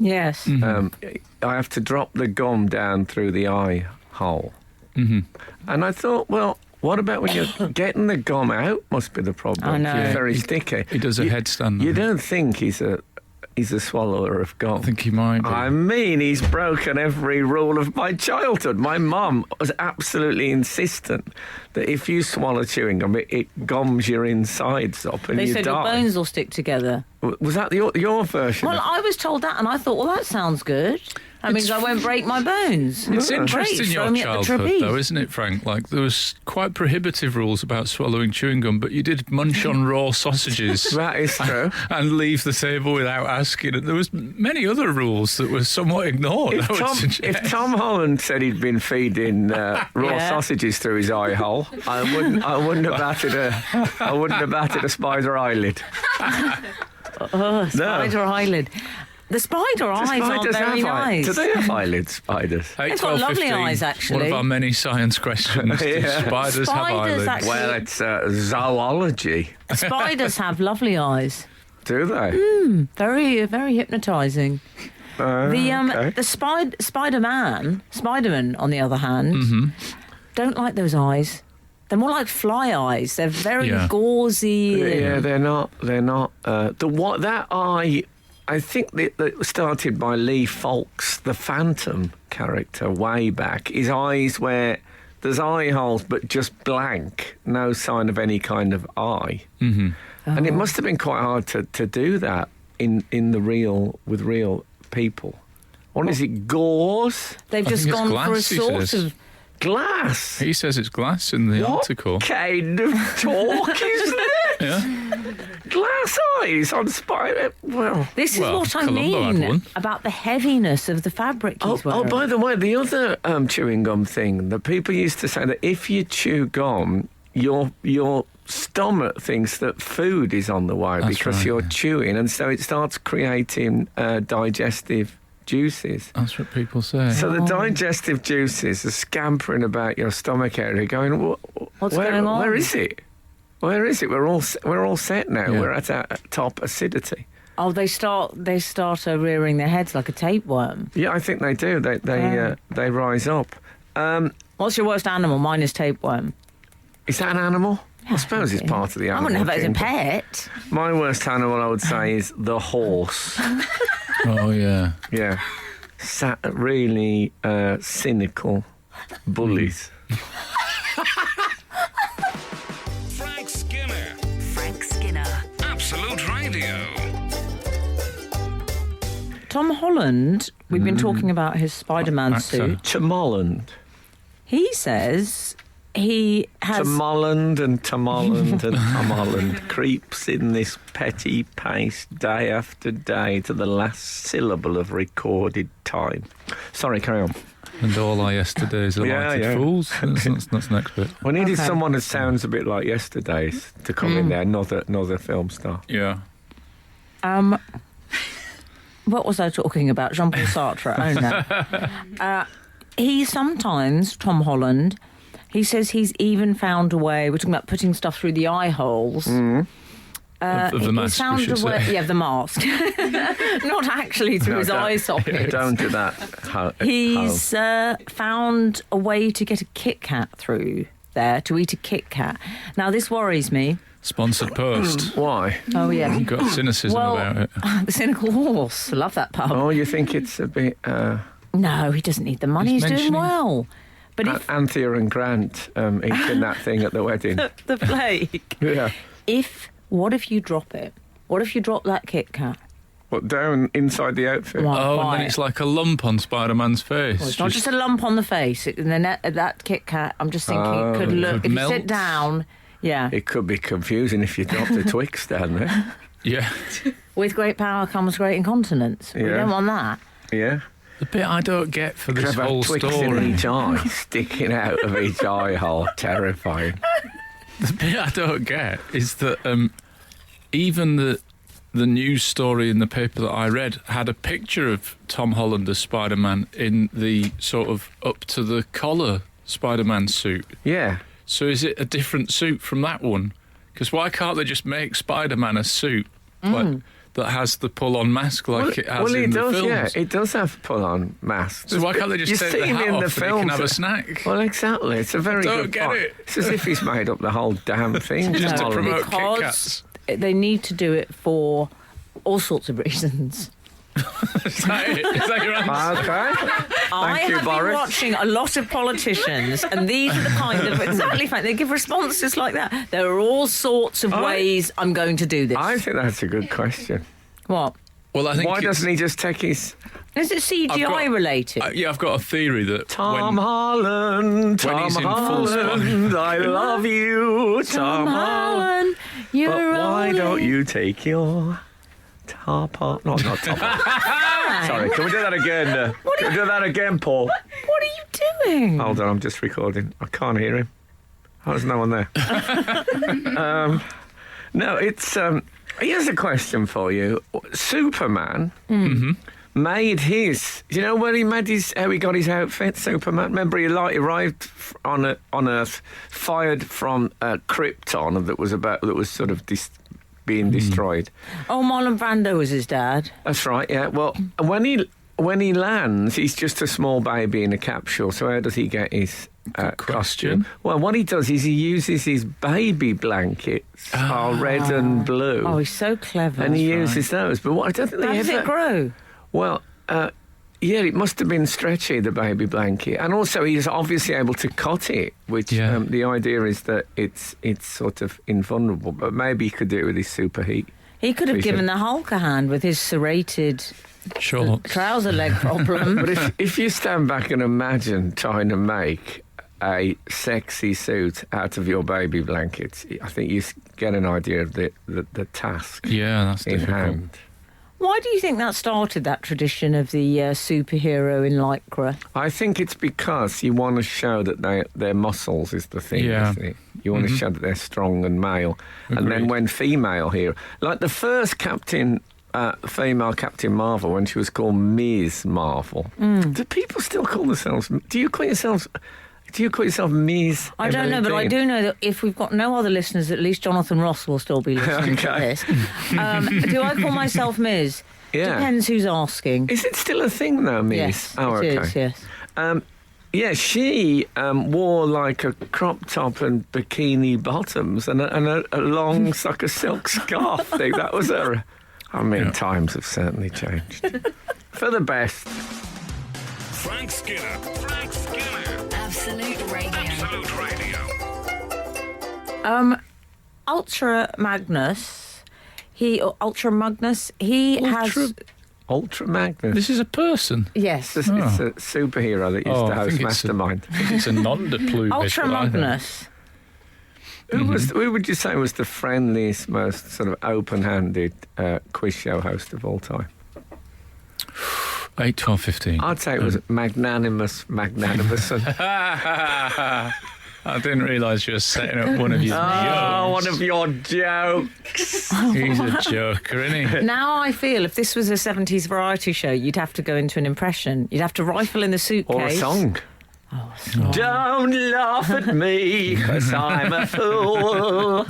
Yes. I have to drop the gum down through the eye hole. Mm-hmm. And I thought, well, what about when you're getting the gum out? Must be the problem. I know. It's very sticky. He does a headstand. You don't think he's a swallower of gum? I think he might be. I mean, he's broken every rule of my childhood. My mum was absolutely insistent that if you swallow chewing gum, it gums your insides up and They you said die. your bones will stick together. Was that your version? Well, I was told that, and I thought, well, that sounds good. That means I won't break my bones. It's Yeah. interesting Great, your throw me at the childhood, trapeze. though, isn't it, Frank? Like, there was quite prohibitive rules about swallowing chewing gum, but you did munch on raw sausages That is true. and leave the table without asking. And there was many other rules that were somewhat ignored, I would suggest. If Tom Holland said he'd been feeding raw Yeah. sausages through his eye hole, I wouldn't have batted a spider eyelid. Spider eyelid. The spider eyes aren't Spiders very have eyelids. nice. Do they have eyelids, spiders? They've got lovely 8:12:15, eyes, actually. One of our many science questions. Do Yeah. spiders have Spiders eyelids? actually- Well, it's zoology. Spiders have lovely eyes. Do they? Very, very hypnotising. Okay. The Spider-Man, on the other hand, Mm-hmm. don't like those eyes. They're more like fly eyes. They're very Yeah. gauzy. Yeah, they're not. That eye. I think that started by Lee Falk's The Phantom character way back. His eyes where there's eye holes but just blank, no sign of any kind of eye. Mm-hmm. And it must have been quite hard to do that with real people. What is it? Gauze? They've I just think it's gone for a glass, he sort says. of. Glass? He says it's glass in the article. What kind of talk is that? Yeah. Glass eyes on spider? Well... This is Well, what I Columbo had mean one. about the heaviness of the fabric he's wearing. by the way, the other chewing gum thing that people used to say that if you chew gum, your stomach thinks that food is on the way That's because right, you're yeah. chewing, and so it starts creating digestive juices. That's what people say. So the digestive juices are scampering about your stomach area, going, What's where, going on? Where is it? Where is it? We're all set now. Yeah. We're at our top acidity. Oh, they start rearing their heads like a tapeworm. Yeah, I think they do. They rise up. What's your worst animal? Mine is tapeworm. Is that an animal? I suppose it's part of the I animal. wouldn't have it as a kingdom. pet. My worst animal, I would say, is the horse. Oh, yeah. Yeah. Really cynical bullies. Frank Skinner. Frank Skinner. Absolute Radio. Tom Holland, we've been talking about his Spider-Man Actor. suit. Tomolland. He says he has... Tomolland and Tomolland and Tomolland creeps in this petty pace day after day to the last syllable of recorded time. Sorry, carry on. And all our yesterdays are Yeah, lighted yeah. fools. That's the next bit. We needed Okay. someone that sounds a bit like Yesterday's to come in there, another film star. Yeah. What was I talking about? Jean-Paul Sartre. Oh, no. He sometimes, Tom Holland, he says he's even found a way, we're talking about putting stuff through the eye holes. Of the He's mask, found we should a way, say. yeah, the mask. Not actually through his eye socket. Don't do that. He's found a way to get a Kit Kat through there, to eat a Kit Kat. Now, this worries me. Sponsored post. Why? Oh, yeah. You've got cynicism Well, about it. The Cynical Horse. Love that pub. Oh, you think it's a bit... No, he doesn't need the money. He's He's doing mentioning- well. But if Anthea and Grant eating that thing at the wedding. the plague... Yeah. What if you drop it? What if you drop that Kit Kat? What, down inside the outfit? Right. Oh, and Why? then it's like a lump on Spider-Man's face. Well, it's not just a lump on the face. And then that Kit Kat, I'm just thinking, it could look... could If melt. you sit down, yeah. It could be confusing if you dropped the Twix down there. Yeah. With great power comes great incontinence. We Yeah. don't want that. Yeah. The bit I don't get for this Could have whole Twix in story. each eye, sticking out of each eye hole. Terrifying. The bit I don't get is that even the news story in the paper that I read had a picture of Tom Holland as Spider-Man in the sort of up to the collar Spider-Man suit. Yeah. So is it a different suit from that one? Because why can't they just make Spider-Man a suit like, that has the pull-on mask like it has in the films? Yeah, it does have pull-on masks. So why can't they just take the hat off and he can have a snack? Well, exactly. It's a very good point. It. It's as if he's made up the whole damn thing. Just to Holland. promote Kit Because Kats. they need to do it for all sorts of reasons. Is that it? Is that your answer? Okay. I Thank you, have Boris. been watching a lot of politicians, and these are the kind of they give responses like that. There are all sorts of ways I'm going to do this. I think that's a good question. What? Well, I think Why doesn't he just take his... Is it CGI related? Yeah, I've got a theory that Tom Holland, when he's in full Holland, I love you, Tom Holland. You're But why only- don't you take your top off? No, not top off. Sorry, can we do that again? Can we do that again, Paul? What are you doing? Hold on, I'm just recording. I can't hear him. Oh, there's no one there. No, it's... here's a question for you. Superman made his... You know where he made his... How he got his outfit, Superman? Remember, he arrived on Earth, fired from Krypton that was sort of being destroyed. Oh, Marlon Brando was his dad. That's right, yeah. Well, when he lands, he's just a small baby in a capsule. So how does he get his costume? Well, what he does is he uses his baby blankets, are red and blue. Oh, he's so clever. and he uses those. But what I don't think How they does ever... it grow? Well, yeah, it must have been stretchy, the baby blanket. And also he's obviously able to cut it, which the idea is that it's sort of invulnerable. But maybe he could do it with his superheat. He could have Vision. given the Hulk a hand with his serrated shorts. trouser leg problem. But if you stand back and imagine trying to make a sexy suit out of your baby blankets, I think you get an idea of the task Yeah, that's in difficult. hand. Why do you think that started, that tradition of the superhero in Lycra? I think it's because you want to show that their muscles is the thing, Yeah. isn't it? You want to show that they're strong and male. And then Agreed. when female hero... Like the first female Captain Marvel, when she was called Ms. Marvel. Do people still call themselves... Do you call yourself Ms? I don't know, but I do know that if we've got no other listeners, at least Jonathan Ross will still be listening to Okay. this. Do I call myself Ms? Yeah. Depends who's asking. Is it still a thing though, Ms? Yes, Oh, it okay. is, yes. Yeah, she wore like a crop top and bikini bottoms and a long like a silk scarf thing. That was her. I mean, times have certainly changed. For the best. Frank Skinner. Frank Skinner. Absolute Radio. Absolute Radio. Ultra Magnus, he has... Ultra Magnus. This is a person. Yes. It's a superhero that used to I host think it's Mastermind. I think it's a non-depluvish. Ultra but I think- Magnus. Who would you say was the friendliest, most sort of open-handed quiz show host of all time? 8, 12, 15. I'd say it was Magnanimous. I didn't realise you were setting up one of your Oh, one jokes. of your jokes. He's a joker, isn't he? Now I feel if this was a 70s variety show, you'd have to go into an impression. You'd have to rifle in the suitcase. Or a song. Oh, a song. Don't laugh at me, 'cause I'm a fool.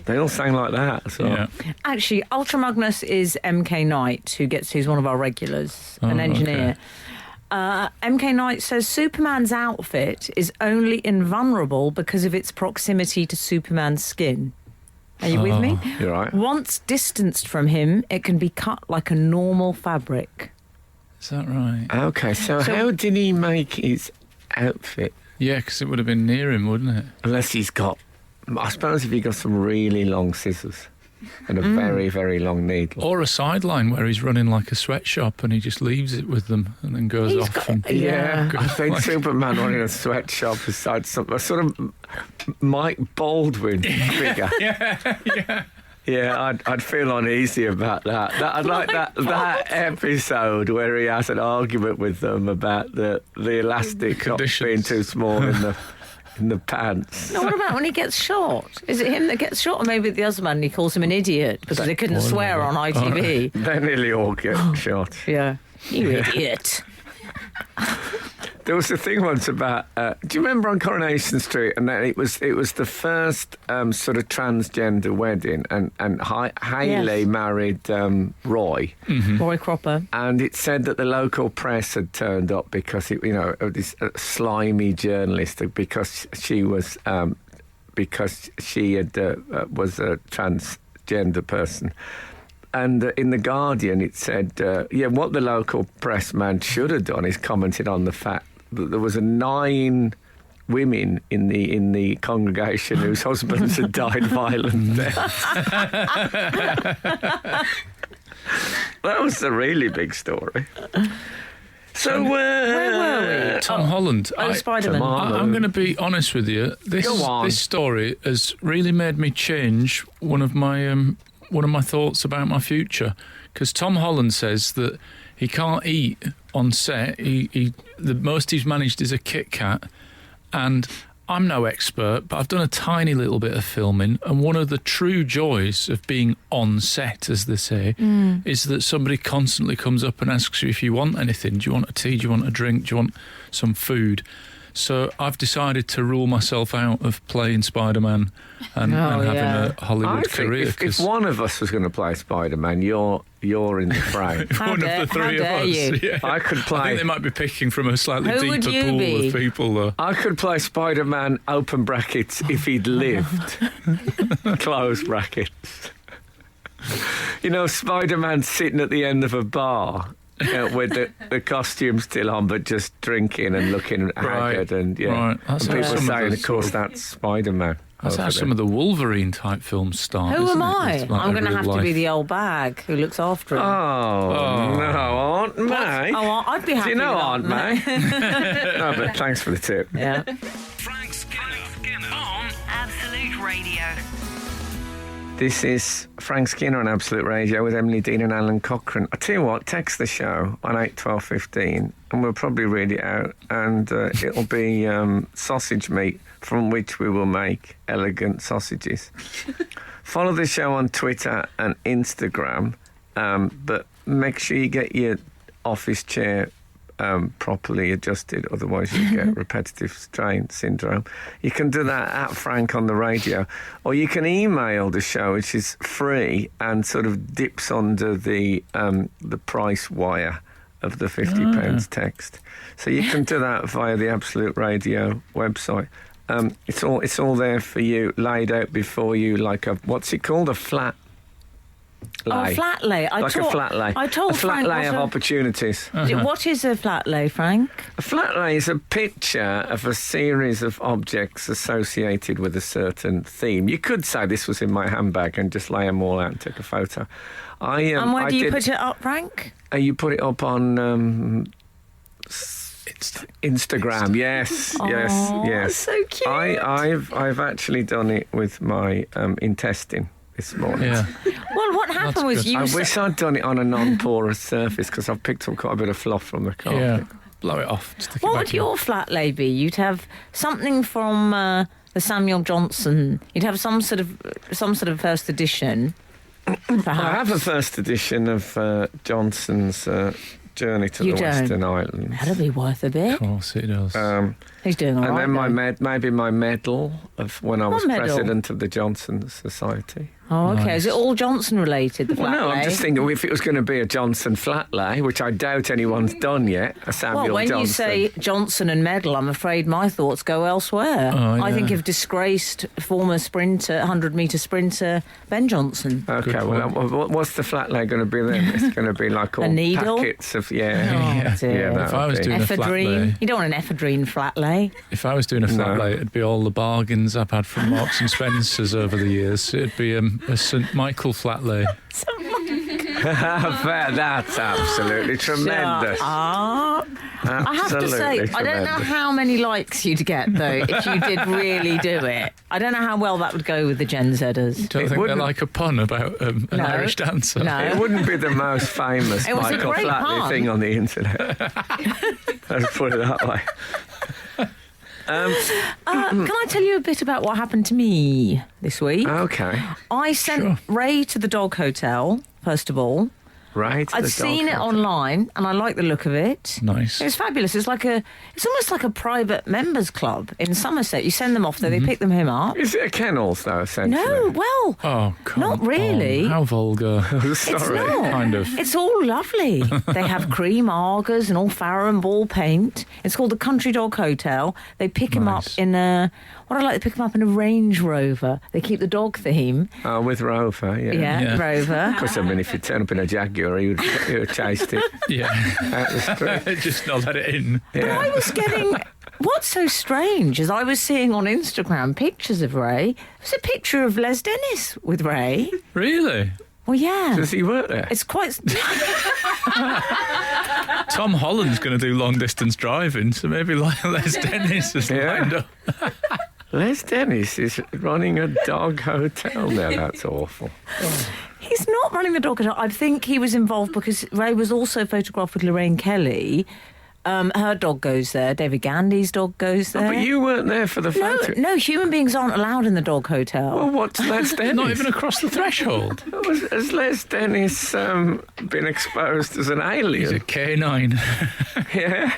They all sang like that. So. Yeah. Actually, Ultra Magnus is MK Knight, who's one of our regulars, an engineer. Okay. MK Knight says Superman's outfit is only invulnerable because of its proximity to Superman's skin. Are you with me? You're right. Once distanced from him, it can be cut like a normal fabric. Is that right? Okay, so how did he make his outfit? Yeah, because it would have been near him, wouldn't it? Unless he's got... I suppose if he got some really long scissors and a very, very long needle. Or a sideline where he's running like a sweatshop and he just leaves it with them and then goes He's off. got- And, Yeah, I think Like- Superman running a sweatshop beside a sort of Mike Baldwin figure. Yeah, I'd feel uneasy about that. I'd like that episode where he has an argument with them about the elastic not being conditions. too small in the pants. No, what about when he gets shot? Is it him that gets shot, or maybe the other man? And he calls him an idiot because they couldn't swear on ITV. They nearly all get shot. Yeah, you idiot. There was a thing once about. Do you remember on Coronation Street? And then it was the first sort of transgender wedding, and Hayley married Roy. Mm-hmm. Roy Cropper. And it said that the local press had turned up because this slimy journalist, because she was was a transgender person. And in The Guardian, it said, what the local pressman should have done is commented on the fact that there was 9 women in the congregation whose husbands had died violent deaths. That was a really big story. So where were we? Tom Holland. Spider-Man. I'm going to be honest with you. This story has really made me change one of my thoughts about my future, because Tom Holland says that he can't eat on set. The most he's managed is a Kit Kat, and I'm no expert, but I've done a tiny little bit of filming, and one of the true joys of being on set, as they say, is that somebody constantly comes up and asks you if you want anything. Do you want a tea? Do you want a drink? Do you want some food? So I've decided to rule myself out of playing Spider-Man and having a Hollywood career. If one of us was going to play Spider-Man, you're in the frame. One of the three of us. Yeah. I could play. I think they might be picking from a slightly Who deeper would you pool be? of people, though. I could play Spider-Man, open brackets, if he'd lived. Close brackets. Spider-Man sitting at the end of a bar. With the costume still on, but just drinking and looking haggard, and Right. And people saying, of course, that's Spider-Man. That's how some of the Wolverine type films start. Who isn't am it? I? It's like I'm a going to real have to life. be the old bag who looks after him. Oh, no, Aunt May. Oh, I'd be happy. Do you know with Aunt May? No, but thanks for the tip. Yeah. Frank Skinner on Absolute Radio. This is Frank Skinner on Absolute Radio with Emily Dean and Alan Cochrane. I tell you what, text the show on 81215 and we'll probably read it out, and it'll be sausage meat from which we will make elegant sausages. Follow the show on Twitter and Instagram, but make sure you get your office chair properly adjusted, otherwise you get repetitive strain syndrome. You can do that at Frank on the radio, or you can email the show, which is free and sort of dips under the price wire of the 50 pence text. So you can do that via the Absolute Radio website. It's all there for you, laid out before you, like what's it called, a flat lay. Oh, flat lay. A flat lay. I told a flat Frank lay of opportunities. What is a flat lay, Frank? A flat lay is a picture of a series of objects associated with a certain theme. You could say this was in my handbag and just lay them all out and take a photo. And where do you put it up, Frank? You put it up on Instagram. Yes, yes. So cute. I've actually done it with my intestine this morning. Yeah. Well, what happened was you... I wish I'd done it on a non-porous surface, because I've picked up quite a bit of fluff from the carpet. Yeah. Blow it off. Stick it What back would in. your flat lay be? You'd have something from the Samuel Johnson. You'd have some sort of first edition. Perhaps. I have a first edition of Johnson's Journey to the Western Islands. That'll be worth a bit. Of course it does. He's doing all right. And then maybe my medal of when I was medal? president of the Johnson Society. Oh, okay. Nice. Is it all Johnson related, the flat Well, no, lay? I'm just thinking if it was going to be a Johnson flat lay, which I doubt anyone's done yet, a Samuel Well, when Johnson. you say Johnson and medal, I'm afraid my thoughts go elsewhere. Oh, I think yeah. of disgraced former sprinter, 100-metre sprinter, Ben Johnson. Okay, Good well, what's the flat lay going to be then? It's going to be like all A needle? packets of, Oh, dear. that If I was would be. doing a flat Ephedrine. lay, You don't want an ephedrine flat lay. if I was doing a flat No. lay, it'd be all the bargains I've had from Marks and Spencers over the years. It'd be a St Michael flat lay. That's absolutely tremendous. I have to say, Absolutely I don't know tremendous. how many likes you'd get, though, if you did really do it. I don't know how well that would go with the Gen Zers. Don't It think they wouldn't- like a pun about an No. Irish dancer. No. It wouldn't be the most famous It was a Michael great Flatley pun. thing on the internet. Let's put it that way. Can I tell you a bit about what happened to me this week? Okay. I sent Sure. Ray to the dog hotel, first of all. Right. I'd seen it online, and I like the look of it. Nice. It's fabulous. It's almost like a private members club in Somerset. You send them off there, they pick him up. Is it a kennels, though, essentially? No, well, Oh, come not really. on. How vulgar. It's Sorry. not. Kind of. It's all lovely. They have cream Argos and all Farrow ball paint. It's called the Country Dog Hotel. They pick him up Nice. in a... What I like, they pick him up in a Range Rover. They keep the dog theme. Oh, with Rover, yeah. Yeah. Rover. Of course, I mean, if you turn up in a Jaguar, you would have chased it Yeah. out the street. Just not let it in. But I was getting... What's so strange is I was seeing on Instagram pictures of Ray. There's a picture of Les Dennis with Ray. Really? Well, yeah. Does he work there? It's quite... Tom Holland's going to do long distance driving, so maybe Les Dennis has lined up. Les Dennis is running a dog hotel now. That's awful. He's not running the dog hotel. I think he was involved because Ray was also photographed with Lorraine Kelly. Her dog goes there. David Gandy's dog goes there. But you weren't there for the photo. No, human beings aren't allowed in the dog hotel. Well, what's Les Dennis? Not even across the threshold. Has Les Dennis been exposed as an He's alien? a canine. Yeah.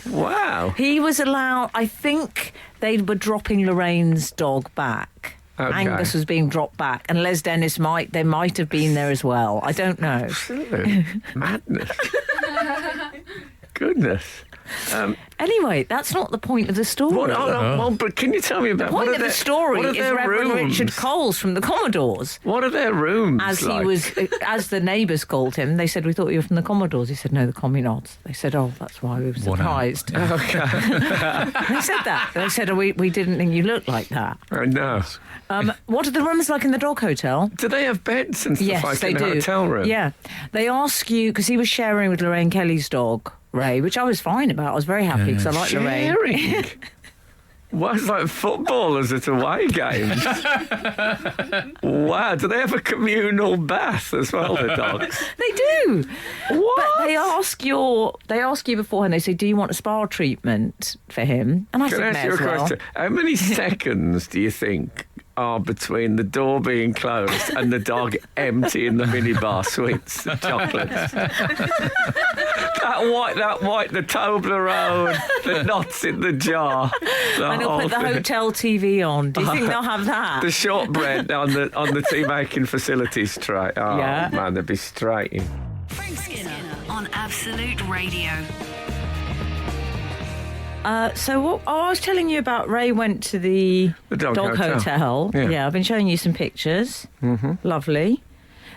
Wow. He was allowed. I think they were dropping Lorraine's dog back. Okay. Angus was being dropped back, and Les Dennis might have been there as well. I don't know. Absolute madness. Goodness. Anyway, that's not the point of the story. Well, but can you tell me about The point of the story what are is their Reverend rooms? Richard Coles from the Commodores. What are their rooms As like? he was, as the neighbours called him, they said, "We thought you were from the Commodores." He said, "No, the Communards." They said, "Oh, that's why we were surprised." Okay. They said that. They said, "Oh, we didn't think you looked like that." I know. What are the rooms like in the dog hotel? Do they have beds and stuff Yes, like they in the do. hotel room? Yeah, they ask you because he was sharing with Lorraine Kelly's dog Ray, which I was fine about. I was very happy because I like Lorraine. Sharing? Why, it's like footballers at away games. Wow, do they have a communal bath as well, the dogs? They do. What? But they ask you beforehand. They say, "Do you want a spa treatment for him?" And I Can said, I ask "May you a as well." question? How many seconds do you think are between the door being closed and the dog emptying the minibar sweets and chocolates? that white, the Toblerone, the nuts in the jar. And he'll put the hotel TV on. Do you think they'll have that? The shortbread on the tea making facilities tray. Oh Yeah. man, they'd be straight in. Frank Skinner on Absolute Radio. I was telling you about Ray went to the dog hotel. Yeah. I've been showing you some pictures. Mm-hmm. Lovely.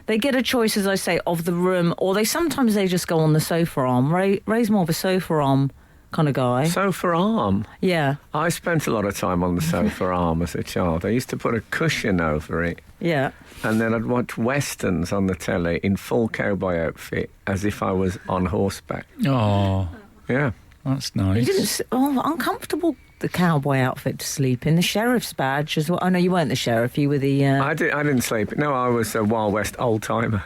They get a choice, as I say, of the room, or sometimes they just go on the sofa arm. Ray's more of a sofa arm kind of guy. Sofa arm. Yeah. I spent a lot of time on the sofa arm as a child. I used to put a cushion over it, Yeah. and then I'd watch westerns on the telly in full cowboy outfit as if I was on horseback. Oh, Yeah. that's You nice. didn't. Uncomfortable. The cowboy outfit to sleep in. The sheriff's badge as well. Oh no, you weren't the sheriff. You were the. I didn't sleep. No, I was a Wild West old timer.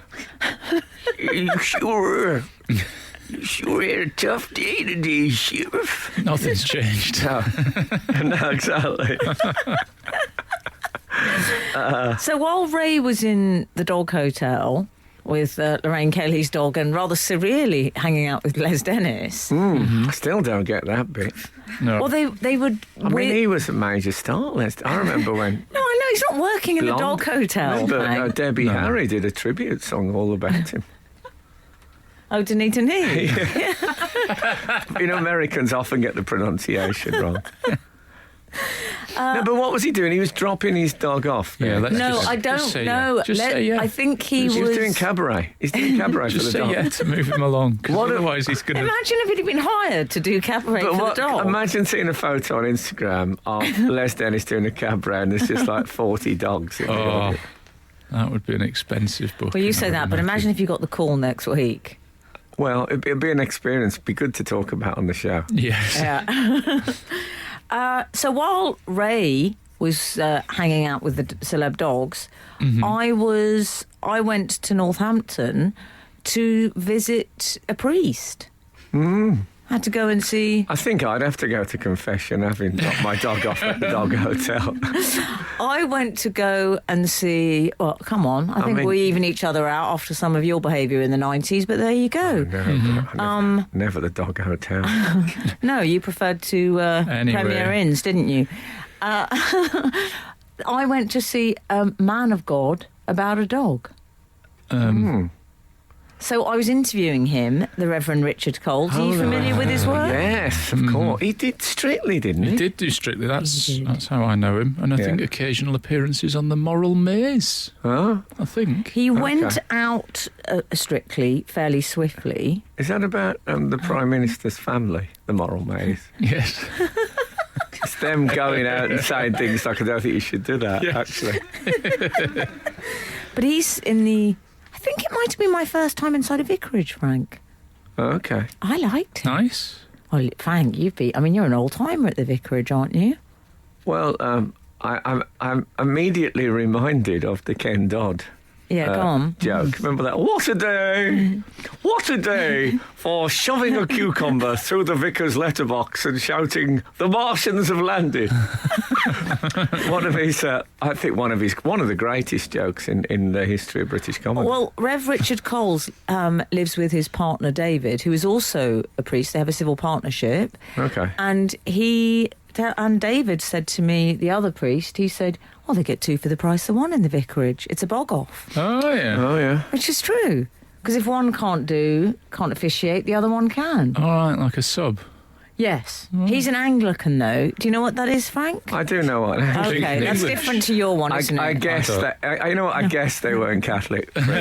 You sure had a tough day today, Sheriff. Nothing's changed. No, no, exactly. So while Ray was in the dog hotel with Lorraine Kelly's dog and rather serially hanging out with Les Dennis. I still don't get that bit. No. Well, they would. I mean, he was a major star. I remember when. No, I know he's not working in the dog hotel. But Frank. Debbie Harry did a tribute song all about him. Oh, Denis. You know, Americans often get the pronunciation wrong. No, but what was he doing? He was dropping his dog off. Yeah, let's No, just, I just don't say know. Yeah. Just say yeah. I think he He was doing cabaret. He's doing cabaret for Just the say dog. yeah to move him along. 'Cause What a- otherwise, he's going to. Imagine if he'd been hired to do cabaret But for the dog. imagine seeing a photo on Instagram of Les Dennis doing a cabaret and there's just like 40 dogs in the Oh, audience. that would be an expensive book. Well, you say that, but imagine if you got the call next week. Well, it'd be an experience. It'd be good to talk about on the show. Yes. Yeah. So while Ray was hanging out with the celeb dogs, I went to Northampton to visit a priest. Had to go and see. I think I'd have to go to confession, having dropped my dog off at the dog hotel. I went to go and see. Well, come on. I think mean- we even each other out after some of your behaviour in the 90s. But there you go. Never the dog hotel. No, you preferred to Anyway. Premier Inns, didn't you? I went to see Man of God about a dog. So I was interviewing him, the Reverend Richard Coles. Are you familiar with his work? Yes, of course. He did Strictly, didn't he? He did do Strictly. That's He did. that's how I know him. And I think occasional appearances on the Moral Maze. Oh, I think. He went out Strictly fairly swiftly. is that about the Prime Minister's family, the Moral Maze? Yes. It's them going out and saying things like, I don't think you should do that, actually. But he's in the... I think it might have been my first time inside a vicarage, Frank. Oh, okay. I liked it. Nice. Well, Frank, you're an old-timer at the vicarage, aren't you? Well, I'm immediately reminded of the Ken Dodd Yeah, go on. joke. Remember that? What a day! What a day for shoving a cucumber through the vicar's letterbox and shouting, "The Martians have landed." One of his, I think, one of the greatest jokes in the history of British comedy. Well, Rev Richard Coles lives with his partner David, who is also a priest. They have a civil partnership. Okay. And David said to me, the other priest, he said, well, they get two for the price of one in the vicarage. It's a bog off. Oh, yeah. Oh yeah. Which is true. Because if one can't officiate, the other one can. All right, like a sub. Yes. He's an Anglican, though. Do you know what that is, Frank? I do know what. Okay, that's English. different to your one, isn't it? I guess that. You know what? I guess they weren't Catholic. Well,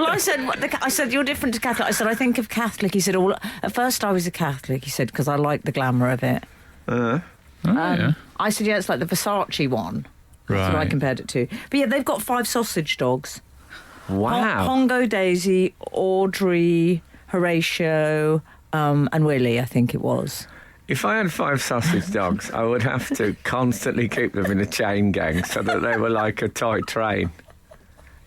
I said, you're different to Catholic. I said, I think of Catholic. He said, well, at first I was a Catholic, he said, because I like the glamour of it. Oh, yeah. I said, yeah, it's like the Versace one. That's what I Right. compared it to. But yeah, they've got 5 sausage dogs. Wow. Pongo, Daisy, Audrey, Horatio, and Willie, I think it was. If I had 5 sausage dogs, I would have to constantly keep them in a chain gang so that they were like a tight train.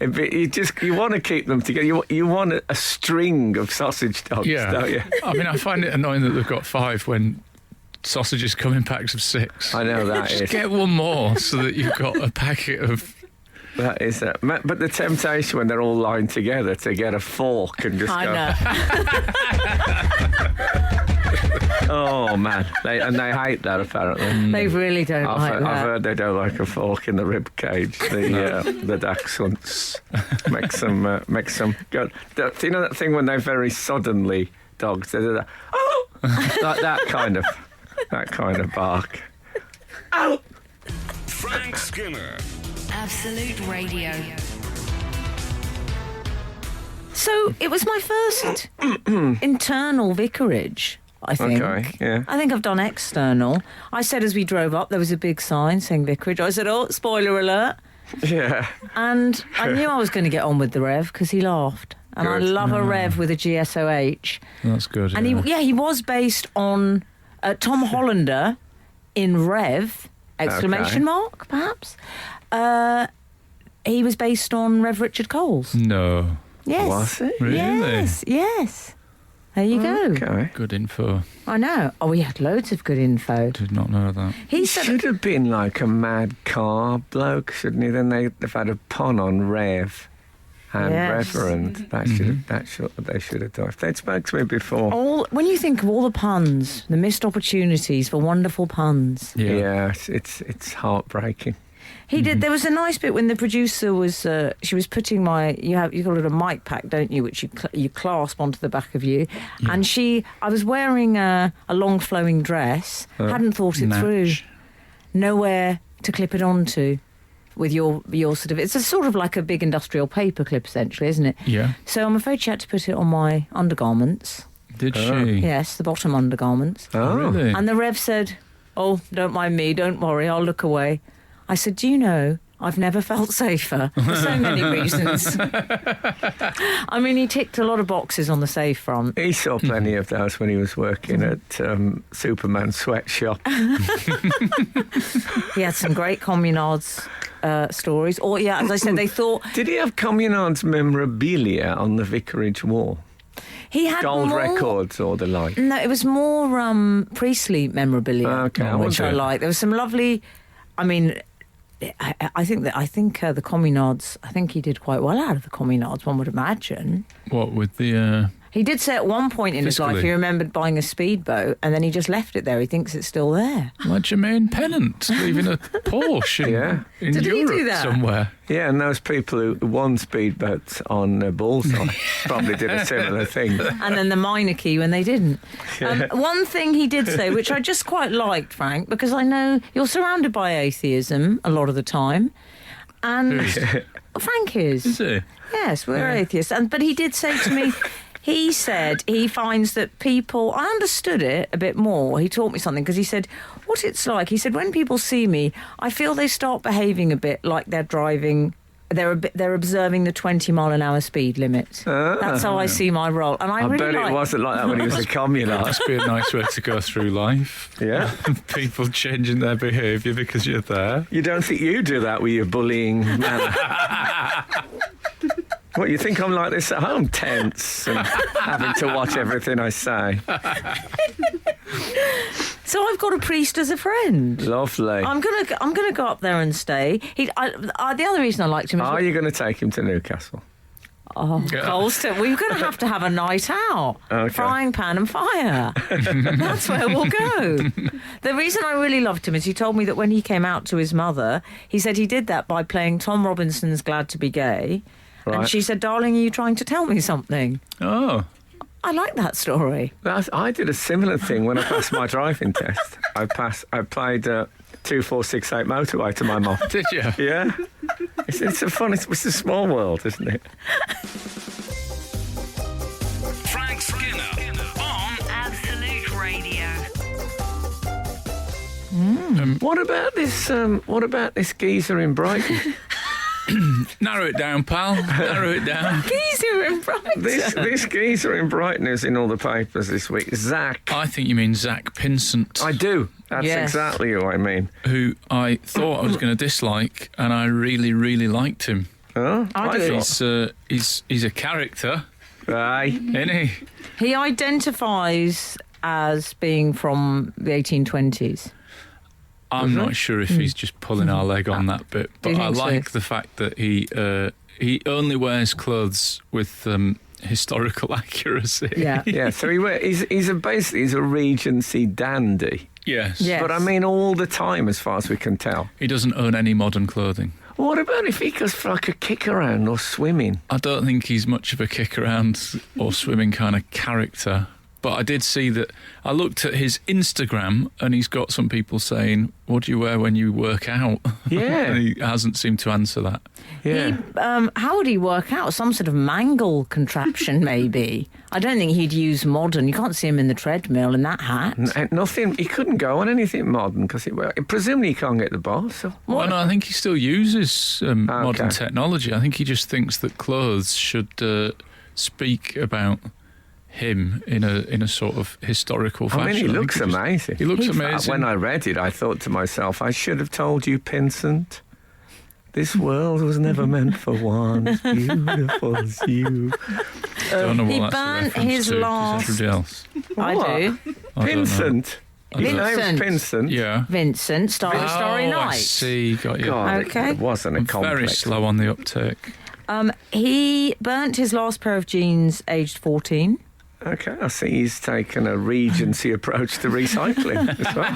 You want to keep them together. You want a string of sausage dogs, Yeah. don't you? I mean, I find it annoying that they've got 5 when sausages come in packs of 6. I know that Just is. get one more so that you've got a packet of... That is. But the temptation when they're all lying together to get a fork and just I go. know. Oh man, they hate that apparently. They really don't like I've that. heard they don't like a fork in the rib cage. The dachshunds makes them go. You know that thing when they're very suddenly dogs? They do that. Oh, like that kind of bark. Oh. Frank Skinner. Absolute Radio. So it was my first internal vicarage, I think. Okay, yeah. I think I've done external. I said as we drove up, there was a big sign saying vicarage. I said, oh, spoiler alert. Yeah. And I knew I was going to get on with the Rev because he laughed. And I Good. love a Rev with a GSOH. That's good. And he was based on Tom Hollander in Rev, exclamation mark, perhaps. He was based on Rev Richard Coles. No. Yes. Was it? Really? Yes. There you go. Okay. Good info. I know. Oh, we had loads of good info. Did not know that. He He said, should have been like a mad car bloke, shouldn't he? Then they've had a pun on Rev and Yes. Reverend. They should have done. If they'd spoke to me before. when you think of all the puns, the missed opportunities for wonderful puns. Yeah, it's heartbreaking. He did. There was a nice bit when the producer was. She was putting you call it a mic pack, don't you? Which you clasp onto the back of you. Yeah. And I was wearing a long flowing dress. Hadn't thought it through. Nowhere to clip it onto. With your sort of, it's a sort of like a big industrial paper clip, essentially, isn't it? Yeah. So I'm afraid she had to put it on my undergarments. Did she? Yes, the bottom undergarments. Oh, Really? And the Rev said, "Oh, don't mind me. Don't worry. I'll look away." I said, "Do you know, I've never felt safer for so many reasons." I mean, he ticked a lot of boxes on the safe front. He saw plenty of those when he was working at Superman Sweatshop. He had some great communards stories. Or, as I said, they thought... Did he have Communard's memorabilia on the vicarage wall? He had gold more, records or the like? No, it was more Priestley memorabilia, Okay, which I like. There was some lovely. I mean, I think the communards. I think he did quite well out of the communards. One would imagine. What with the? He did say at one point in his life he remembered buying a speedboat and then he just left it there. He thinks it's still there. Like Jermaine Pennant leaving a Porsche in Did Europe he do that? somewhere. Yeah, and those people who won speedboats on Bullseye probably did a similar thing. And then the minor key when they didn't. One thing he did say, which I just quite liked, Frank, because I know you're surrounded by atheism a lot of the time. And Frank is. Is he? Yes, we're atheists. But he did say to me, he said he finds that people, I understood it a bit more. He taught me something because he said, what it's like, he said, when people see me, I feel they start behaving a bit like they're driving, they're observing the 20-mile-an-hour speed limit. That's how I see my role. And I really bet it wasn't like that when he was a communist. Must be a nice way to go through life. Yeah. People changing their behaviour because you're there. You don't think you do that with your bullying manner? What, you think I'm like this at home, tense and having to watch everything I say? So I've got a priest as a friend. Lovely. I'm gonna go up there and stay. The other reason I liked him is... Are you going to take him to Newcastle? Oh, Colston, we're going to have a night out. Okay. Frying pan and fire. That's where we'll go. The reason I really loved him is he told me that when he came out to his mother, he said he did that by playing Tom Robinson's Glad to Be Gay. Right. And she said, darling, are you trying to tell me something? Oh. I like that story. I did a similar thing when I passed my driving test. I played 2468 motorway to my mum. Did you? Yeah. It's a small world, isn't it? Frank Skinner on Absolute Radio. What about this geezer in Brighton? Narrow it down, pal. Narrow it down. Geezer in Brighton. This geezer in Brighton is in all the papers this week. Zach. I think you mean Zach Pinsent. I do. That's Yes. exactly who I mean. Who I thought I was going to dislike, and I really, really liked him. Oh, I do. thought- He's a character, Aye. isn't he? He identifies as being from the 1820s. I'm not sure if he's just pulling our leg on that bit, Do you but I think so? like the fact that he only wears clothes with historical accuracy. Yeah. Yeah, so he's a Regency dandy. Yes. Yeah. But I mean all the time as far as we can tell. He doesn't own any modern clothing. What about if he goes for like a kick around or swimming? I don't think he's much of a kick around or swimming kind of character. But I did see that I looked at his Instagram and he's got some people saying, what do you wear when you work out? Yeah. And he hasn't seemed to answer that. Yeah. How would he work out? Some sort of mangle contraption, maybe. I don't think he'd use modern. You can't see him in the treadmill in that hat. Nothing. He couldn't go on anything modern because presumably he can't get the bus. So. Well, no, I think he still uses modern technology. I think he just thinks that clothes should speak about him in a sort of historical fashion. I mean, he looks amazing. He looks In fact, amazing. when I read it, I thought to myself, I should have told you, Pinsent, this world was never meant for one as beautiful as you. Don't know what he that's a burnt reference his to. last- Is that everybody else? I do. I don't know. Pinsent. His Vincent. name's Pinsent. Yeah. Vincent, Starry Starry Oh, I Night. see. Got you. God, Okay. it wasn't a I'm complex. very slow on the uptake. He burnt his last pair of jeans aged 14. Okay, I see he's taken a Regency approach to recycling as well.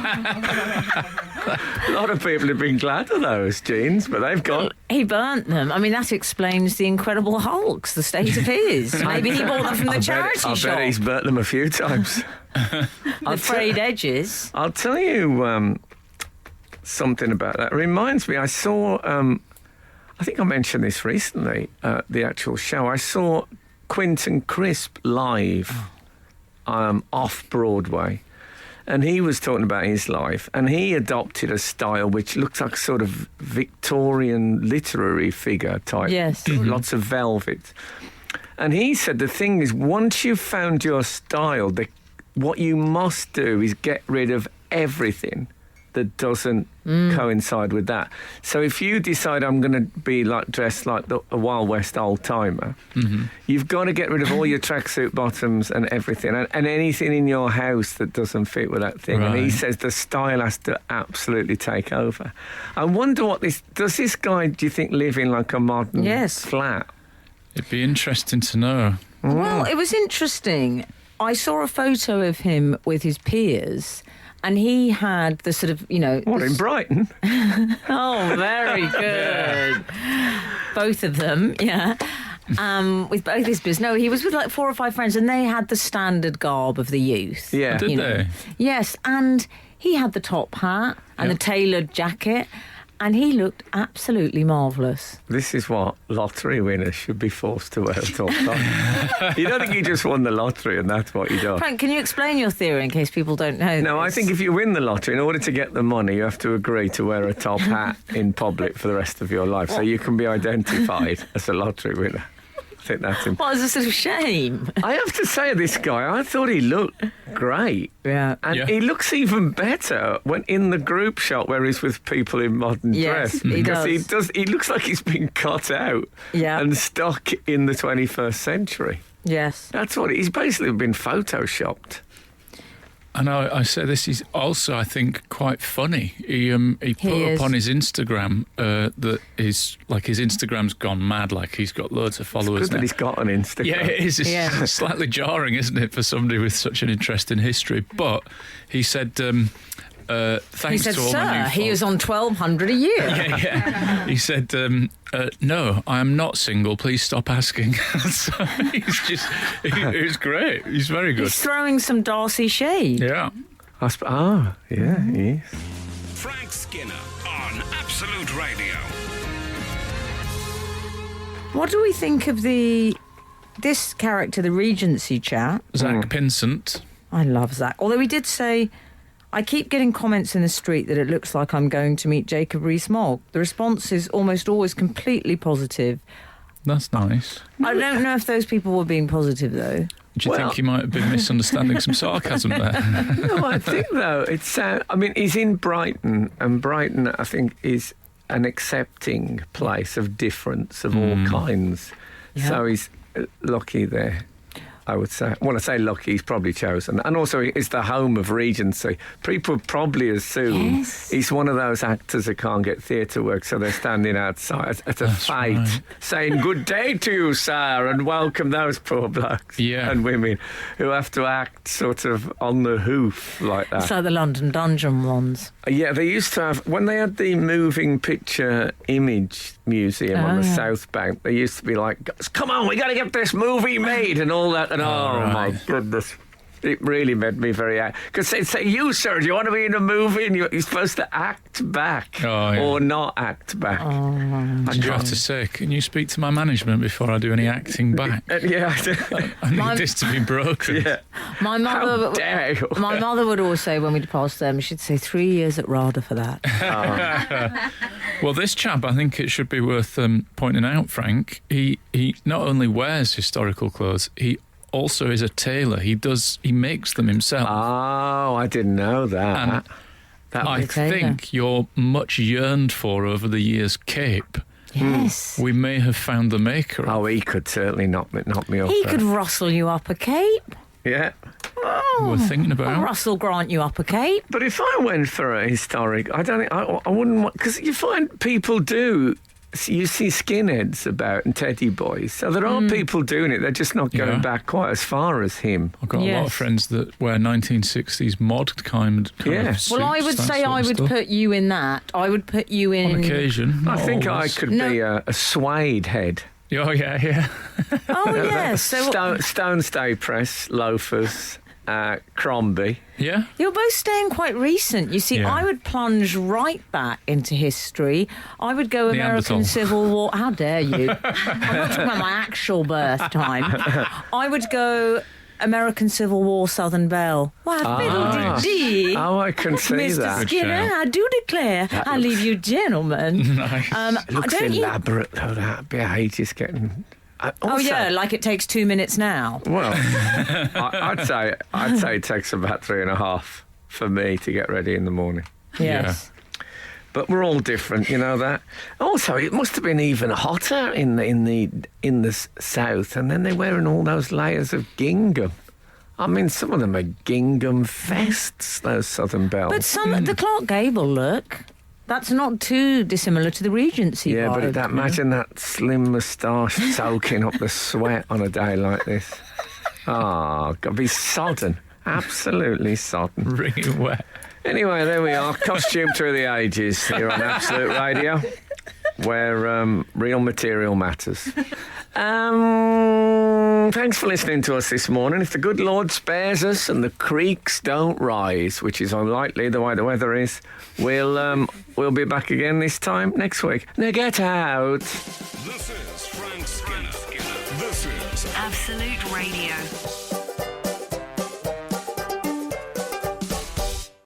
A lot of people have been glad of those jeans, but they've gone. He burnt them. I mean, that explains the Incredible Hulks, the state of his. Maybe he bought them from the charity I shop. bet he's burnt them a few times. The frayed edges. I'll tell you something about that. It reminds me, I saw, I think I mentioned this recently, the actual show. I saw Quentin Crisp live off Broadway. And he was talking about his life, and he adopted a style which looks like a sort of Victorian literary figure type. Yes. Lots of velvet. And he said the thing is, once you've found your style, what you must do is get rid of everything that doesn't coincide with that. So if you decide I'm going to be dressed like a Wild West old timer, you've got to get rid of all your tracksuit bottoms and everything, and anything in your house that doesn't fit with that thing. Right. And he says the style has to absolutely take over. I wonder does this guy, do you think, live in like a modern flat? It'd be interesting to know. Well, it was interesting. I saw a photo of him with his peers, and he had the sort of, What, in Brighton? Oh, very good. Both of them, yeah. With both his peers. No, he was with like 4 or 5 friends, and they had the standard garb of the youth. Yeah. Did they? Yes, and he had the top hat and the tailored jacket, and he looked absolutely marvellous. This is what lottery winners should be forced to wear at all times. You don't think you just won the lottery and that's what you do? Frank, can you explain your theory in case people don't know No, this? I think if you win the lottery, in order to get the money, you have to agree to wear a top hat in public for the rest of your life, so you can be identified as a lottery winner. I think that's important. Well, it's a sort of shame. I have to say, this guy, I thought he looked great. Yeah. And he looks even better when in the group shot where he's with people in modern Yes, dress. he Because does. He looks like he's been cut out and stuck in the 21st century. Yes. That's what he's basically been photoshopped. And I say this is also, I think, quite funny. He put up on his Instagram that his Instagram's gone mad. Like, he's got loads of followers It's good now. that he's got an Instagram. Yeah, it is. It's slightly jarring, isn't it, for somebody with such an interesting history? But he said, thanks He said, to all my sir, new he is on 1,200 a year. Yeah. He said, no, I am not single. Please stop asking. So he's great. He's very good. He's throwing some Darcy shade. Yeah. He is. Frank Skinner on Absolute Radio. What do we think of this character, the Regency chap? Zach Pinsent. I love Zach. Although he did say, I keep getting comments in the street that it looks like I'm going to meet Jacob Rees-Mogg. The response is almost always completely positive. That's nice. I don't know if those people were being positive, though. Do you think he might have been misunderstanding some sarcasm there? No, I think, though, he's in Brighton, and Brighton, I think, is an accepting place of difference of all kinds. Yeah. So he's lucky there, I would say. When I say lucky, he's probably chosen. And also, it's the home of Regency. People probably assume he's one of those actors that can't get theatre work, so they're standing outside at a fete saying, good day to you, sir, and welcome those poor blokes and women who have to act sort of on the hoof like that. It's like the London Dungeon ones. Yeah, they used to have, when they had the moving picture image museum on the South Bank, they used to be like, come on, we got to get this movie made and all that. And my goodness, it really made me very angry. Because they'd say, you, sir, do you want to be in a movie? And you're supposed to act back or not act back. I have to say, can you speak to my management before I do any acting back? I need this to be broken. Yeah. My mother, How dare you? my mother would always say when we'd pass them, she'd say 3 years at RADA for that. Well, this chap, I think it should be worth pointing out, Frank, he not only wears historical clothes, he also is a tailor. He makes them himself. Oh, I didn't know that. And I think you're much yearned for over the years cape. Yes. We may have found the maker. Oh, he could certainly knock me off. He there. could rustle you up a cape. Yeah. We're thinking about. Or Russell grant you up a cape. But if I went for a historic, I don't think I wouldn't want, because you find people do. You see skinheads about and teddy boys, so there are people doing it. They're just not going back quite as far as him. I've got a lot of friends that wear 1960s mod kind of suits, Well, I would say I would put you in that. I would put you in on occasion. I think always. I could be a suede head. Oh yeah. Oh yes. So Stone Stay Press, loafers, Crombie. Yeah. You're both staying quite recent. You see, I would plunge right back into history. I would go American Civil War. How dare you? I'm not talking about my actual birth time. I would go American Civil War, Southern Belle. Wow, fiddle-dee-dee. Oh, I can see Mr. that. Skinner, I do declare, I leave you gentlemen. Nice. It looks elaborate, though. That'd be ages getting. Like it takes 2 minutes now. Well, I'd say it takes about 3.5 for me to get ready in the morning. Yes. But we're all different, you know that. Also, it must have been even hotter in the south, and then they're wearing all those layers of gingham. I mean, some of them are gingham vests, those Southern Belles. But the Clark Gable look, that's not too dissimilar to the Regency Yeah, vibe, but imagine that slim moustache soaking up the sweat on a day like this. Oh, God, be sodden. Absolutely sodden. Wringing wet. Anyway, there we are. Costume through the ages here on Absolute Radio, where real material matters. Thanks for listening to us this morning. If the good Lord spares us and the creeks don't rise, which is unlikely the way the weather is, we'll be back again this time next week. Now get out. This is Frank Skinner. This is Absolute Radio.